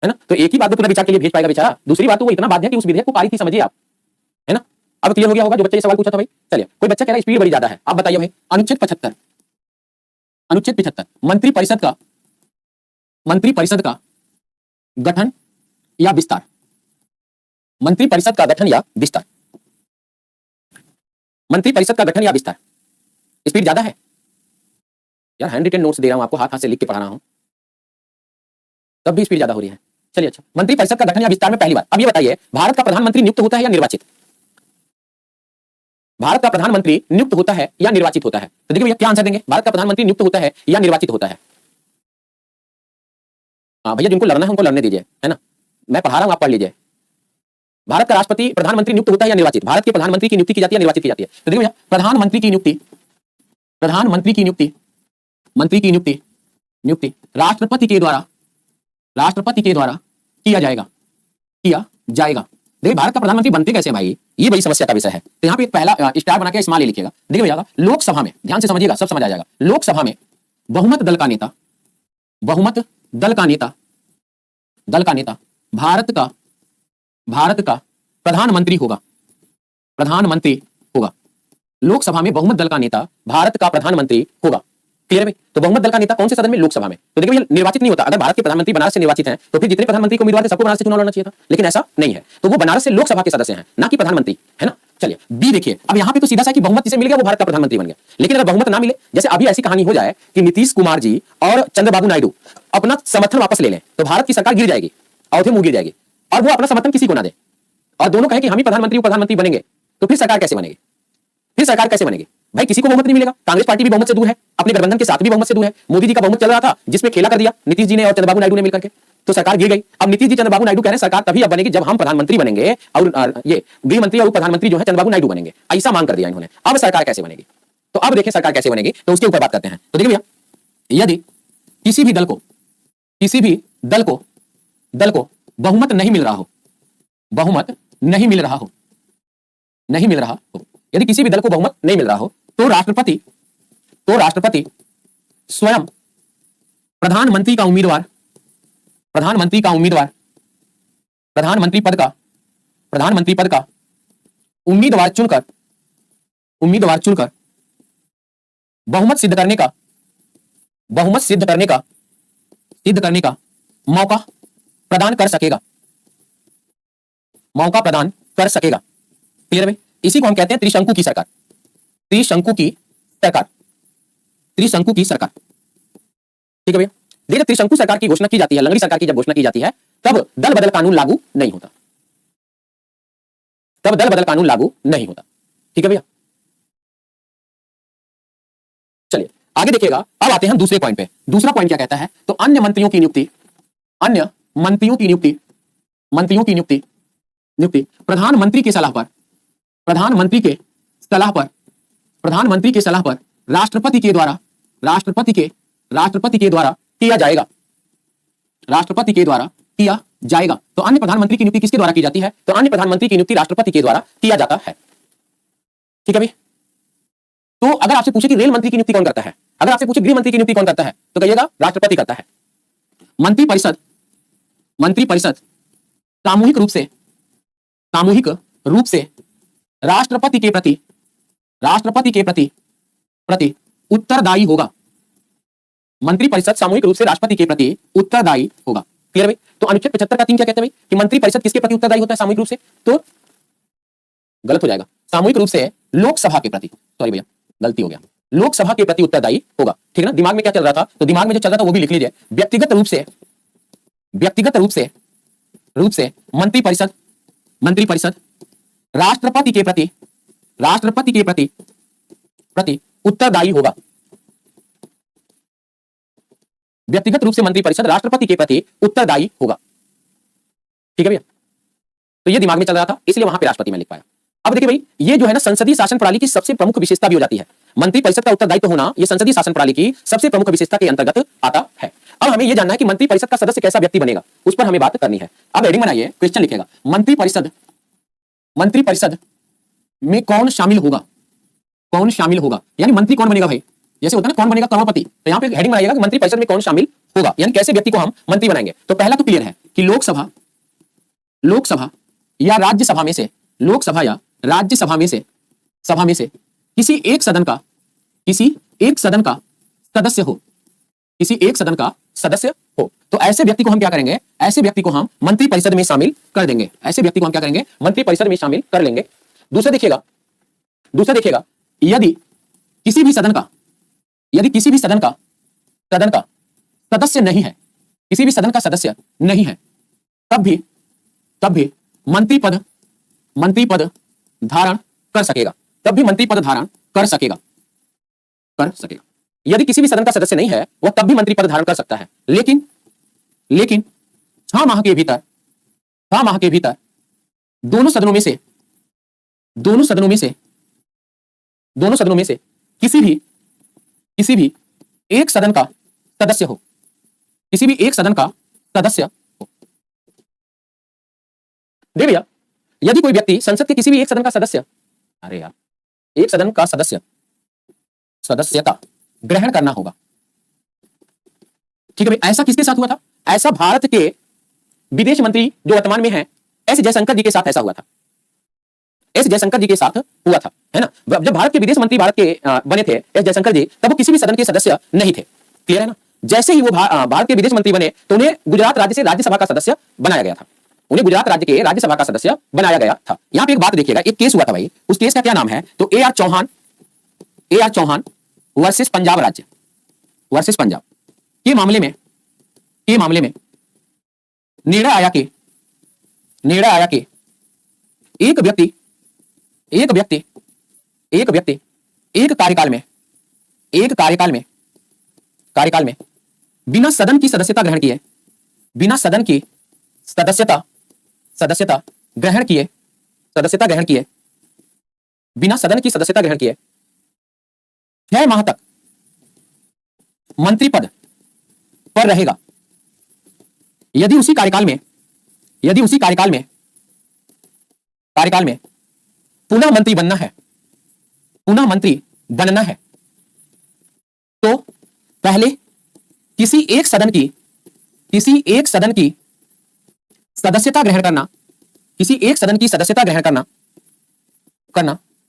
है ना? तो एक ही बात को पुनर्विचार के लिए भेज पाएगा बेचारा, दूसरी बात तो वो इतना बाध्य है कि उस विधेयक को पारित ही समझिए आप, है ना? अब क्लियर हो गया होगा जो बच्चे ये सवाल पूछा था भाई। चलिए, कोई बच्चा कह रहा है स्पीड बड़ी ज्यादा है, आप बताइए भाई। अनुच्छेद 75 मंत्री परिषद का गठन या विस्तार। मंत्री परिषद का गठन या विस्तार स्पीड ज्यादा है यार, हैंड रिटन नोट्स दे रहा हूं आपको, हाथ से लिख के पढ़ा रहा हूं, तब भी स्पीड ज्यादा हो रही है। चलिए, अच्छा, मंत्री परिषद का गठन या विस्तार में पहली बार। अब ये बताइए, भारत का प्रधानमंत्री नियुक्त होता है या निर्वाचित? भारत का प्रधानमंत्री नियुक्त होता है या निर्वाचित होता है? तो देखिए भैया क्या आंसर देंगे, भारत का प्रधानमंत्री नियुक्त होता है या निर्वाचित होता है? हाँ भैया, जिनको लड़ना है उनको लड़ने दीजिए, है ना। मैं पढ़ा रहा हूँ, आप पढ़ लीजिए। भारत का राष्ट्रपति प्रधानमंत्री नियुक्त होता है या निर्वाचित? भारत के प्रधानमंत्री की नियुक्ति की जाती है, निर्वाचित की जाती है? तो देखिए भैया, प्रधानमंत्री की नियुक्ति, प्रधानमंत्री की नियुक्ति, मंत्री की नियुक्ति, नियुक्ति राष्ट्रपति के द्वारा, राष्ट्रपति के द्वारा किया जाएगा, किया जाएगा। देखिए भारत का प्रधानमंत्री बनते कैसे हैं भाई, ये बड़ी समस्या का विषय है। तो यहाँ पे एक पहला स्टार बना के स्मॉल ए लिखिएगा। देखिए भैया, लोकसभा में, ध्यान से समझिएगा, सब समझ आ जाएगा। लोकसभा में बहुमत दल का नेता, बहुमत दल का नेता, दल का नेता भारत का, भारत का प्रधानमंत्री होगा, प्रधानमंत्री होगा। लोकसभा में बहुमत दल का नेता भारत का प्रधानमंत्री होगा। क्लियर है भाई? तो बहुमत दल का नेता कौन से सदन में? लोकसभा में। तो देखिए भैया, निर्वाचित नहीं होता। अगर भारत के प्रधानमंत्री बनारस से निर्वाचित हैं तो फिर जितने प्रधानमंत्री को उम्मीदवार थे सबको बनारस से चुनाव लड़ना चाहिए था, लेकिन ऐसा नहीं है। तो वो बनारस से लोकसभा के सदस्य हैं, ना कि प्रधानमंत्री, है ना। चलिए बी देखिए, अब यहाँ पे तो सीधा सा कि बहुमत जिसे मिल गया वो भारत का प्रधानमंत्री बन गया। लेकिन अगर बहुमत ना मिले, जैसे अभी ऐसी कहानी हो जाए कि नीतीश कुमार जी और चंद्रबाबू नायडू अपना समर्थन वापस ले लें, तो भारत की सरकार गिर जाएगी और फिर मुंह गिर जाएगी, और वो अपना समर्थन किसी को ना दे, और दोनों कहे कि हम ही प्रधानमंत्री बनेंगे, तो फिर सरकार कैसे बनेगी? फिर सरकार कैसे बनेगी भाई? किसी को बहुमत नहीं मिलेगा। कांग्रेस पार्टी भी बहुमत से दूर है, अपने गठबंधन के साथ भी बहुमत से दूर है। मोदी जी का बहुमत चल रहा था जिसमें खेला कर दिया नीतीश जी ने और चंद्रबाबू नायडू ने मिलकर के, तो सरकार गिर गई। अब नीतीश जी चंद्रबाबू नायडू कह रहे हैं सरकार तभी अब बनेगी जब हम प्रधानमंत्री बनेंगे और ये गृह मंत्री और प्रधानमंत्री जो है चंद्रबाबू नायडू बनेंगे, ऐसा मांग कर दिया इन्होंने। अब सरकार कैसे बनेगी? तो अब देखिए सरकार कैसे बनेगी, तो उसके ऊपर बात करते हैं। तो देखिए भैया, यदि किसी भी दल को, किसी भी दल को बहुमत नहीं मिल रहा हो, बहुमत नहीं मिल रहा हो, नहीं मिल रहा हो, यदि किसी भी दल को बहुमत नहीं मिल रहा हो, तो राष्ट्रपति स्वयं प्रधानमंत्री का उम्मीदवार, प्रधानमंत्री का उम्मीदवार, प्रधानमंत्री पद का, प्रधानमंत्री पद का उम्मीदवार चुनकर, उम्मीदवार चुनकर बहुमत सिद्ध करने का, बहुमत सिद्ध करने का, सिद्ध करने का मौका प्रदान कर सकेगा, मौका प्रदान कर सकेगा। क्लियर है? इसी को हम कहते हैं त्रिशंकु की सरकार, त्रिशंकु की सरकार, त्रिशंकु की सरकार। ठीक है भैया, देखिए त्रिशंकु सरकार की घोषणा की जाती है, लंगड़ी सरकार की जब घोषणा की जाती है तब दल बदल कानून लागू नहीं होता, तब दल बदल कानून लागू नहीं होता। ठीक है भैया, चलिए आगे देखिएगा। अब आते हैं दूसरे पॉइंट पे। दूसरा पॉइंट क्या कहता है, तो अन्य मंत्रियों की नियुक्ति, अन्य मंत्रियों की नियुक्ति, मंत्रियों की नियुक्ति, नियुक्ति प्रधानमंत्री की सलाह पर, प्रधानमंत्री के सलाह पर, प्रधानमंत्री की सलाह पर राष्ट्रपति के द्वारा, राष्ट्रपति के द्वारा किया जाएगा, राष्ट्रपति के द्वारा किया जाएगा। तो अन्य प्रधानमंत्री की नियुक्ति किसके द्वारा की जाती है? तो अन्य प्रधानमंत्री की नियुक्ति राष्ट्रपति के द्वारा किया जाता है। ठीक है भाई। तो अगर आपसे पूछे कि रेल मंत्री की नियुक्ति कौन करता है, अगर आपसे पूछे गृह मंत्री की नियुक्ति कौन करता है, तो कहिएगा राष्ट्रपति करता है। मंत्रिपरिषद, मंत्रिपरिषद सामूहिक रूप से, सामूहिक रूप से राष्ट्रपति के प्रति, राष्ट्रपति के प्रति उत्तरदायी होगा। मंत्रिपरिषद सामूहिक रूप से राष्ट्रपति के प्रति उत्तरदायी होगा। क्लियर भाई? तो अनुच्छेद 75 का 3 क्या कहते हैं भाई कि मंत्रिपरिषद किसके प्रति उत्तरदायी होता है सामूहिक रूप से? तो गलत हो जाएगा, सामूहिक रूप से लोकसभा के प्रति, सॉरी भैया गलती हो गया, लोकसभा के प्रति उत्तरदायी होगा। ठीक है ना? दिमाग में क्या चल रहा था, तो दिमाग में जो चल रहा था वो भी लिख लीजिए। व्यक्तिगत रूप से, व्यक्तिगत रूप से मंत्रिपरिषद, मंत्रिपरिषद राष्ट्रपति के प्रति, राष्ट्रपति के प्रति उत्तरदायी होगा। व्यक्तिगत रूप से मंत्रिपरिषद राष्ट्रपति के प्रति उत्तरदायी होगा। ठीक है भैया? तो ये दिमाग में चल रहा था, इसलिए वहां पे राष्ट्रपति में लिख पाया। अब देखिए भाई, ये जो है ना संसदीय शासन प्रणाली की सबसे प्रमुख विशेषता भी हो जाती है। मंत्रिपरिषद का उत्तरदायित्व होना ये संसदीय शासन प्रणाली की सबसे प्रमुख विशेषता के अंतर्गत आता है। अब हमें यह जानना है कि मंत्रिपरिषद का सदस्य कैसा व्यक्ति बनेगा, उस पर हमें बात करनी है। अब हेडिंग बनाइए, क्वेश्चन लिखेगा मंत्रिपरिषद, मंत्रिपरिषद में कौन शामिल होगा, कौन शामिल होगा, यानी मंत्री कौन बनेगा भाई, जैसे होता है ना कौन बनेगा करोड़पति, तो यहाँ पे हेडिंग बनाइएगा कि मंत्रिपरिषद में कौन शामिल होगा, यानी कैसे व्यक्ति को हम मंत्री बनाएंगे। तो पहला तो क्लियर है कि लोकसभा, लोकसभा या राज्यसभा में से, लोकसभा या राज्यसभा में से, सभा में से किसी एक सदन का, किसी एक सदन का सदस्य हो, किसी एक सदन का सदस्य हो, तो ऐसे व्यक्ति को हम क्या करेंगे, ऐसे व्यक्ति को हम मंत्रिपरिषद में शामिल कर देंगे, ऐसे व्यक्ति को हम क्या करेंगे, मंत्रिपरिषद में शामिल कर लेंगे। दूसरा देखिएगा, दूसरा देखिएगा, यदि किसी भी सदन का, यदि किसी भी सदन का सदस्य नहीं है, किसी भी सदन का सदस्य नहीं है, तब भी मंत्रिपद धारण कर सकेगा, तब भी मंत्रिपद धारण कर सकेगा, कर सकेगा। यदि किसी भी सदन का सदस्य नहीं है, वह तब भी मंत्रिपद धारण कर सकता है, लेकिन लेकिन 6 माह के भीतर 6 माह के भीतर दोनों सदनों में से दोनों सदनों में से दोनों सदनों में से किसी भी एक सदन का सदस्य हो, किसी भी एक सदन का सदस्य हो। देख भैया, यदि कोई व्यक्ति संसद के किसी भी एक सदन का सदस्य, अरे यार, एक सदन का सदस्यता ग्रहण करना होगा। ठीक है भाई, ऐसा किसके साथ हुआ था? ऐसा भारत के विदेश मंत्री जो वर्तमान में हैं एस जयशंकर जी के साथ ऐसा हुआ था। एस जयशंकर जी के साथ हुआ था, है ना। जब भारत के विदेश मंत्री भारत के बने थे एस जयशंकर जी, तब वो किसी भी सदन के सदस्य नहीं थे। क्लियर है ना। जैसे ही वो भारत के विदेश मंत्री बने तो उन्हें गुजरात राज्य से राज्यसभा का सदस्य बनाया गया था। उन्हें गुजरात राज्य के राज्यसभा का सदस्य बनाया गया था। यहां पे एक बात देखिएगा, एक केस हुआ था भाई, उस केस का क्या नाम है? तो A R Chauhan versus Punjab राज्य वर्सेस पंजाब के मामले में निर्णय आया कि एक व्यक्ति एक कार्यकाल में बिना सदन की सदस्यता ग्रहण किए बिना सदन की सदस्यता ग्रहण किए बिना सदन की सदस्यता ग्रहण किए 6 माह तक मंत्री पद पर रहेगा। यदि उसी कार्यकाल में पुनः मंत्री बनना है तो पहले किसी एक सदन की सदस्यता ग्रहण करना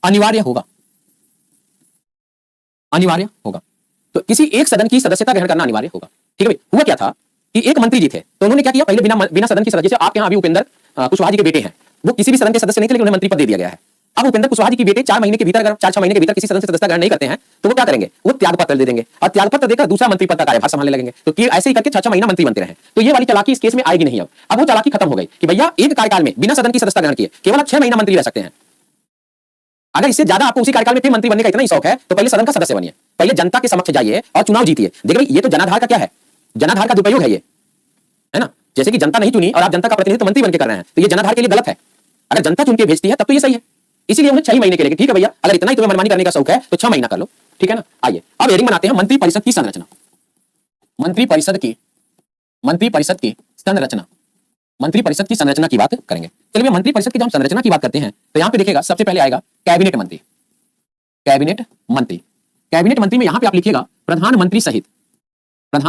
अनिवार्य होगा। तो किसी एक सदन की सदस्यता ग्रहण करना अनिवार्य होगा। ठीक है भाई। हुआ क्या था कि एक मंत्री जी थे, तो उन्होंने क्या किया, पहले बिना सदन की सदस्य, जैसे आपके यहाँ अभी उपेंद्र कुशवाहा जी के बेटे हैं, वो किसी भी सदन के सदस्य नहीं थे, लेकिन उन्हें मंत्री पद दे दिया गया है। अब उपेंद्र कुशवाहा जी के बेटे 4 महीने के भीतर, अगर 4-6 महीने के भीतर किसी सदन से सदस्यता ग्रहण नहीं करते हैं तो वो क्या करेंगे, वो त्यागपत्र दे देंगे और त्यागपत्र देकर दूसरा मंत्री पद का कार्यभार संभालने लगेंगे। तो ऐसे ही करके 6-6 महीना मंत्री बनते रहे। तो ये वाली चालाकी इस केस में आएगी नहीं। अब वो चालाकी खत्म हो गई कि भैया एक कार्यकाल में बिना सदन की सदस्यता ग्रहण किए केवल आप 6 महीना मंत्री रह सकते हैं। अगर इससे ज्यादा आपको उसी कार्यकाल में फिर मंत्री बनने का इतना ही शौक है तो पहले सदन का सदस्य बनिए, पहले जनता के समक्ष जाइए और चुनाव जीतिए। देखिए भाई, ये तो जनाधार का क्या है, जनाधार का दुरुपयोग है ये, है ना। जैसे कि जनता नहीं चुनी और आप जनता का प्रतिनिधित्व मंत्री बनकर कर रहे हैं, तो ये जनाधार के लिए गलत है। अगर जनता चुन के भेजती है तब तो ये सही है। इसीलिए उन्हें 6 महीने के लिए, ठीक है भैया, अगर इतना ही तुम्हें मनमानी करने का शौक है तो 6 महीना कर लो, ठीक है ना। आइए अब हेडिंग बनाते हैं मंत्री परिषद की संरचना। मंत्री परिषद की संरचना की बात करेंगे। चलिए मंत्री परिषद की जब हम संरचना की बात करते हैं तो यहां पे देखिएगा, सबसे पहले आएगा कैबिनेट मंत्री। कैबिनेट मंत्री में यहां पे आप लिखिएगा प्रधानमंत्री सहित, है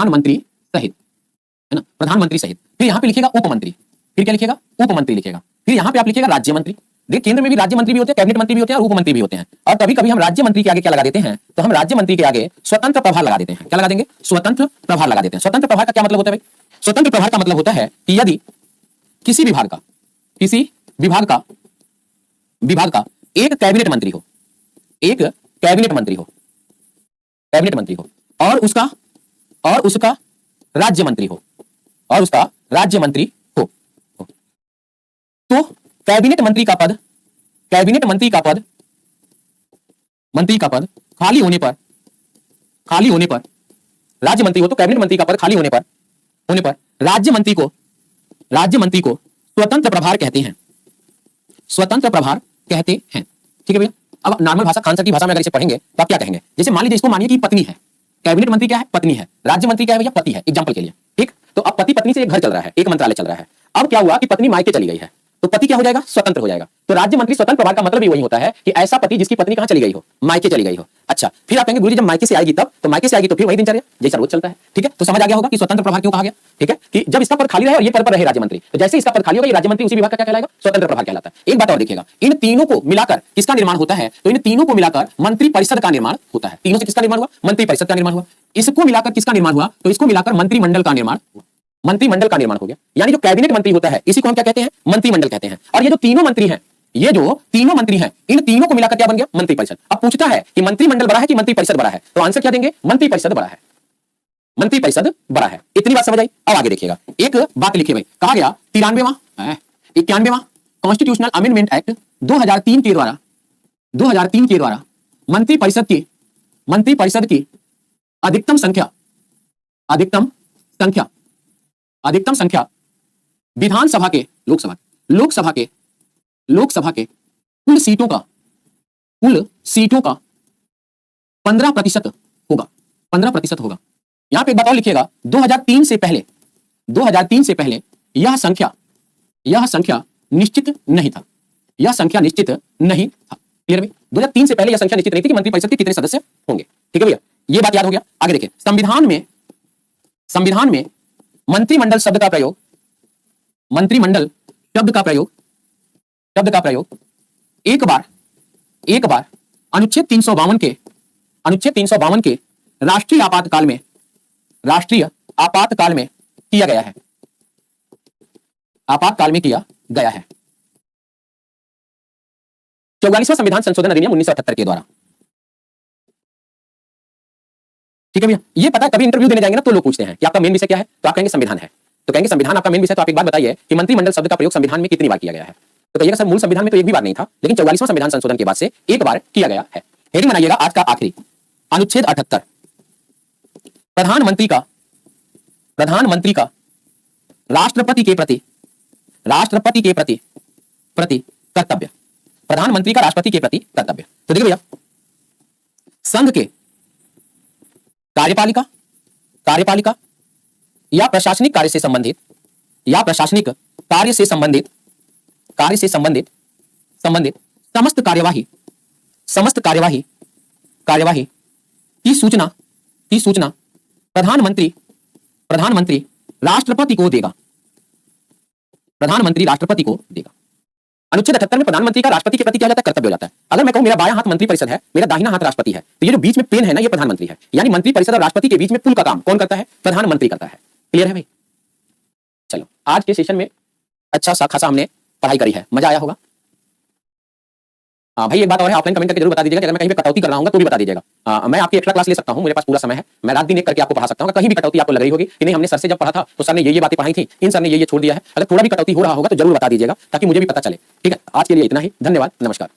ना, प्रधानमंत्री सहित। फिर यहां पे लिखिएगा उप मंत्री, फिर क्या लिखिएगा, उप मंत्री लिखिएगा। फिर यहां पे आप लिखिएगा राज्य मंत्री। देखिए केंद्र में भी राज्य मंत्री भी होते हैं, कैबिनेट मंत्री भी होते हैं और उप मंत्री भी होते हैं। और कभी कभी हम राज्य मंत्री के आगे क्या लगा देते हैं, तो हम राज्य मंत्री के आगे स्वतंत्र प्रभार लगा देते हैं। क्या लगा देंगे, स्वतंत्र प्रभार लगा देते हैं। स्वतंत्र प्रभार का क्या मतलब होता है भाई? स्वतंत्र प्रभार का मतलब होता है कि यदि किसी विभाग का एक कैबिनेट मंत्री हो और उसका राज्य मंत्री हो तो कैबिनेट मंत्री का पद खाली होने पर राज्य मंत्री हो तो कैबिनेट मंत्री का पद खाली होने पर राज्य मंत्री को स्वतंत्र प्रभार कहते हैं। ठीक है भैया। अब नॉर्मल भाषा, खान सर की भाषा में अगर इसे पढ़ेंगे तो आप क्या कहेंगे, जैसे मान लीजिए इसको मानिए कि पत्नी है, कैबिनेट मंत्री क्या है, पत्नी है, राज्य मंत्री क्या है भैया, पति है, एग्जांपल के लिए। ठीक, तो अब पति पत्नी से एक घर चल रहा है, एक मंत्रालय चल रहा है। अब क्या हुआ कि पत्नी मायके चली गई है, तो पति क्या हो जाएगा, स्वतंत्र हो जाएगा। तो राज्य मंत्री स्वतंत्र प्रभार का मतलब ही वही होता है कि ऐसा पति जिसकी पत्नी कहां चली गई हो, मायके चली गई हो। अच्छा, फिर आप कहेंगे गुरुजी जब मायके से आएगी तब, तो मायके से आएगी तो फिर वही दिनचर्या जैसा रोज चलता है। ठीक है, तो समझ आ गया होगा कि स्वतंत्र प्रभार क्यों कहा गया। ठीक है, कि जब इसका पद खाली रहे और ये पद पर रहे राज्य मंत्री, तो जैसे इसका पद खाली होगा ये राज्य मंत्री उसी विभाग का क्या कहलाएगा, स्वतंत्र प्रभार कहलाता है। एक बात और देखिएगा, इन तीनों को मिलाकर किसका निर्माण होता है, तो इन तीनों को मिलाकर मंत्री परिषद का निर्माण होता है। तीनों से किसका निर्माण हुआ, मंत्री परिषद का निर्माण हुआ। इसको मिलाकर किसका निर्माण हुआ, तो इसको मिलाकर मंत्रिमंडल का निर्माण हुआ। मंत्रिमंडल का निर्माण हो गया, यानी जो कैबिनेट मंत्री होता है इसी को हम क्या कहते हैं, मंत्रिमंडल कहते हैं। और ये जो तीनों मंत्री हैं, इन तीनों को मिलाकर क्या बन गया, मंत्री परिषद। अब पूछता है कि मंत्रिमंडल बड़ा है कि मंत्री परिषद बड़ा है, तो आंसर क्या देंगे, मंत्री परिषद बड़ा है, मंत्री परिषद बड़ा है। इतनी बात समझ आई। अब आगे देखिएगा, एक बात लिखिए भाई, कहा गया 91वां कॉन्स्टिट्यूशनल अमेंडमेंट एक्ट 2003 के द्वारा मंत्री परिषद की अधिकतम संख्या अधिकतम संख्या विधानसभा के लोकसभा के कुल सीटों का 15% होगा। 15% होगा। यहां पे एक बात और लिखिएगा, 2003 से पहले यह संख्या निश्चित नहीं था। यह संख्या निश्चित नहीं था। क्लियर है? 2003 से पहले यह संख्या निश्चित नहीं थी कि मंत्रिपरिषद के कितने सदस्य होंगे। ठीक है भैया, यह बात याद हो गया। आगे देखिए, संविधान में मंत्रिमंडल शब्द का प्रयोग एक बार अनुच्छेद 352 के राष्ट्रीय आपातकाल में किया गया है। 44वां संविधान संशोधन अधिनियम 1978 के द्वारा। ठीक है भैया, ये पता है, कभी इंटरव्यू देने जाएंगे ना तो लोग पूछते हैं कि आपका मेन विषय क्या है, तो आप कहेंगे संविधान है। तो कहेंगे संविधान आपका मेन विषय, तो आप एक बात बताइए कि मंत्रिमंडल शब्द का प्रयोग संविधान में कितनी बार किया गया है। तो कहिएगा सर मूल संविधान में तो एक भी बार नहीं था, लेकिन 44वां संविधान संशोधन के बाद से एक बार किया गया है। हेडिंग बनाइएगा आज का आखिरी, अनुच्छेद 78, प्रधानमंत्री का राष्ट्रपति के प्रति कर्तव्य। प्रधानमंत्री का राष्ट्रपति के प्रति कर्तव्य। तो देखिए भैया, संघ के कार्यपालिका या प्रशासनिक कार्य से संबंधित समस्त कार्यवाही की सूचना प्रधानमंत्री राष्ट्रपति को देगा। अनुच्छेद 78 में प्रधानमंत्री का राष्ट्रपति के प्रति क्या जाता है, कर्तव्य हो जाता है। अगर मैं कहूं मेरा बायां हाथ मंत्रिपरिषद है, मेरा दाहिना हाथ राष्ट्रपति है, तो ये जो बीच में पेन है ना, ये प्रधानमंत्री है। यानी मंत्रिपरिषद और राष्ट्रपति के बीच में पुल का काम कौन करता है, प्रधानमंत्री करता है। क्लियर है भाई? चलो, आज के सेशन में अच्छा खासा हमने पढ़ाई करी है, मजा आया होगा। हाँ भाई, एक बात और है, ऑफलाइन कमेंट करके जरूर बता दीजिएगा कि अगर मैं कहीं पे कटौती कर रहा हूं तो भी बता दीजिएगा। मैं आपकी एक्स्ट्रा क्लास ले सकता हूं, मेरे पास पूरा समय है, मैं रात दिन एक करके आपको पढ़ा सकता हूं। कहीं भी कटौती आपको लग रही होगी कि नहीं हमने सर से जब पढ़ा था तो सर ने ये बातें पढ़ाई थी, इन सर ने ये छोड़ दिया है, अगर थोड़ा भी कटौती हो रहा होगा तो जरूर बता दीजिएगा ताकि मुझे भी पता चले। ठीक है, आज के लिए इतना ही, धन्यवाद, नमस्कार।